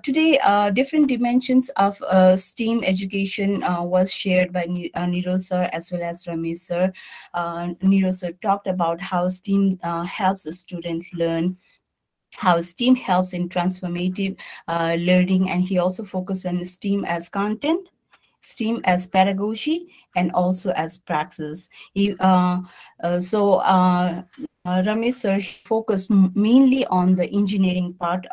Speaker 7: Today, different dimensions of STEAM education was shared by Niro sir as well as Ramesh sir. Niro sir talked about how STEAM helps a student learn, how STEAM helps in transformative learning, and he also focused on STEAM as content, STEAM as pedagogy, and also as praxis. Ramesh sir focused mainly on the engineering part.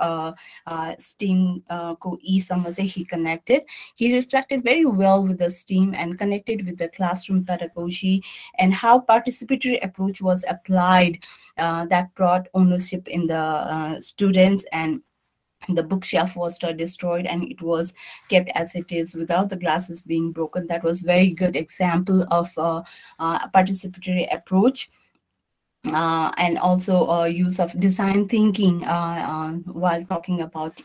Speaker 7: STEAM ko he connected. He reflected very well with the STEAM and connected with the classroom pedagogy, and how participatory approach was applied that brought ownership in the students, and the bookshelf was destroyed and it was kept as it is without the glasses being broken. That was very good example of participatory approach. And also use of design thinking while talking about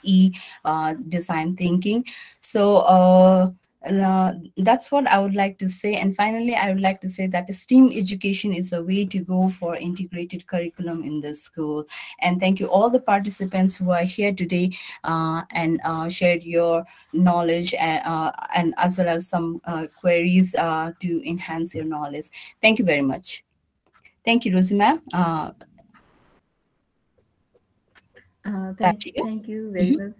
Speaker 7: design thinking. So that's what I would like to say. And finally, I would like to say that STEAM education is a way to go for integrated curriculum in the school. And thank you all the participants who are here today and shared your knowledge and as well as some queries to enhance your knowledge. Thank you very much. Thank you, Rosie ma'am. Back to you.
Speaker 1: Thank you very much.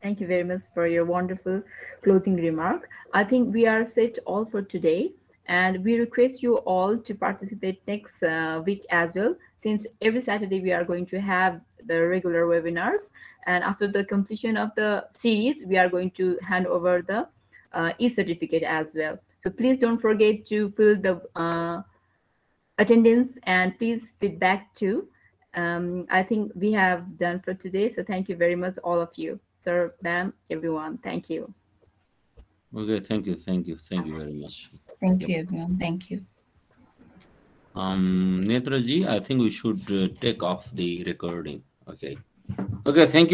Speaker 1: Thank you very much for your wonderful closing remark. I think we are set all for today, and we request you all to participate next week as well, since every Saturday we are going to have the regular webinars. And after the completion of the series, we are going to hand over the e-certificate as well. So please don't forget to fill the attendance, and please feedback too. I think we have done for today. So thank you very much, all of you. Sir, ma'am, everyone. Thank you.
Speaker 2: Okay, thank you very much.
Speaker 7: Thank you, everyone. Thank you.
Speaker 2: Netraji, I think we should take off the recording. Okay. Okay, thank you.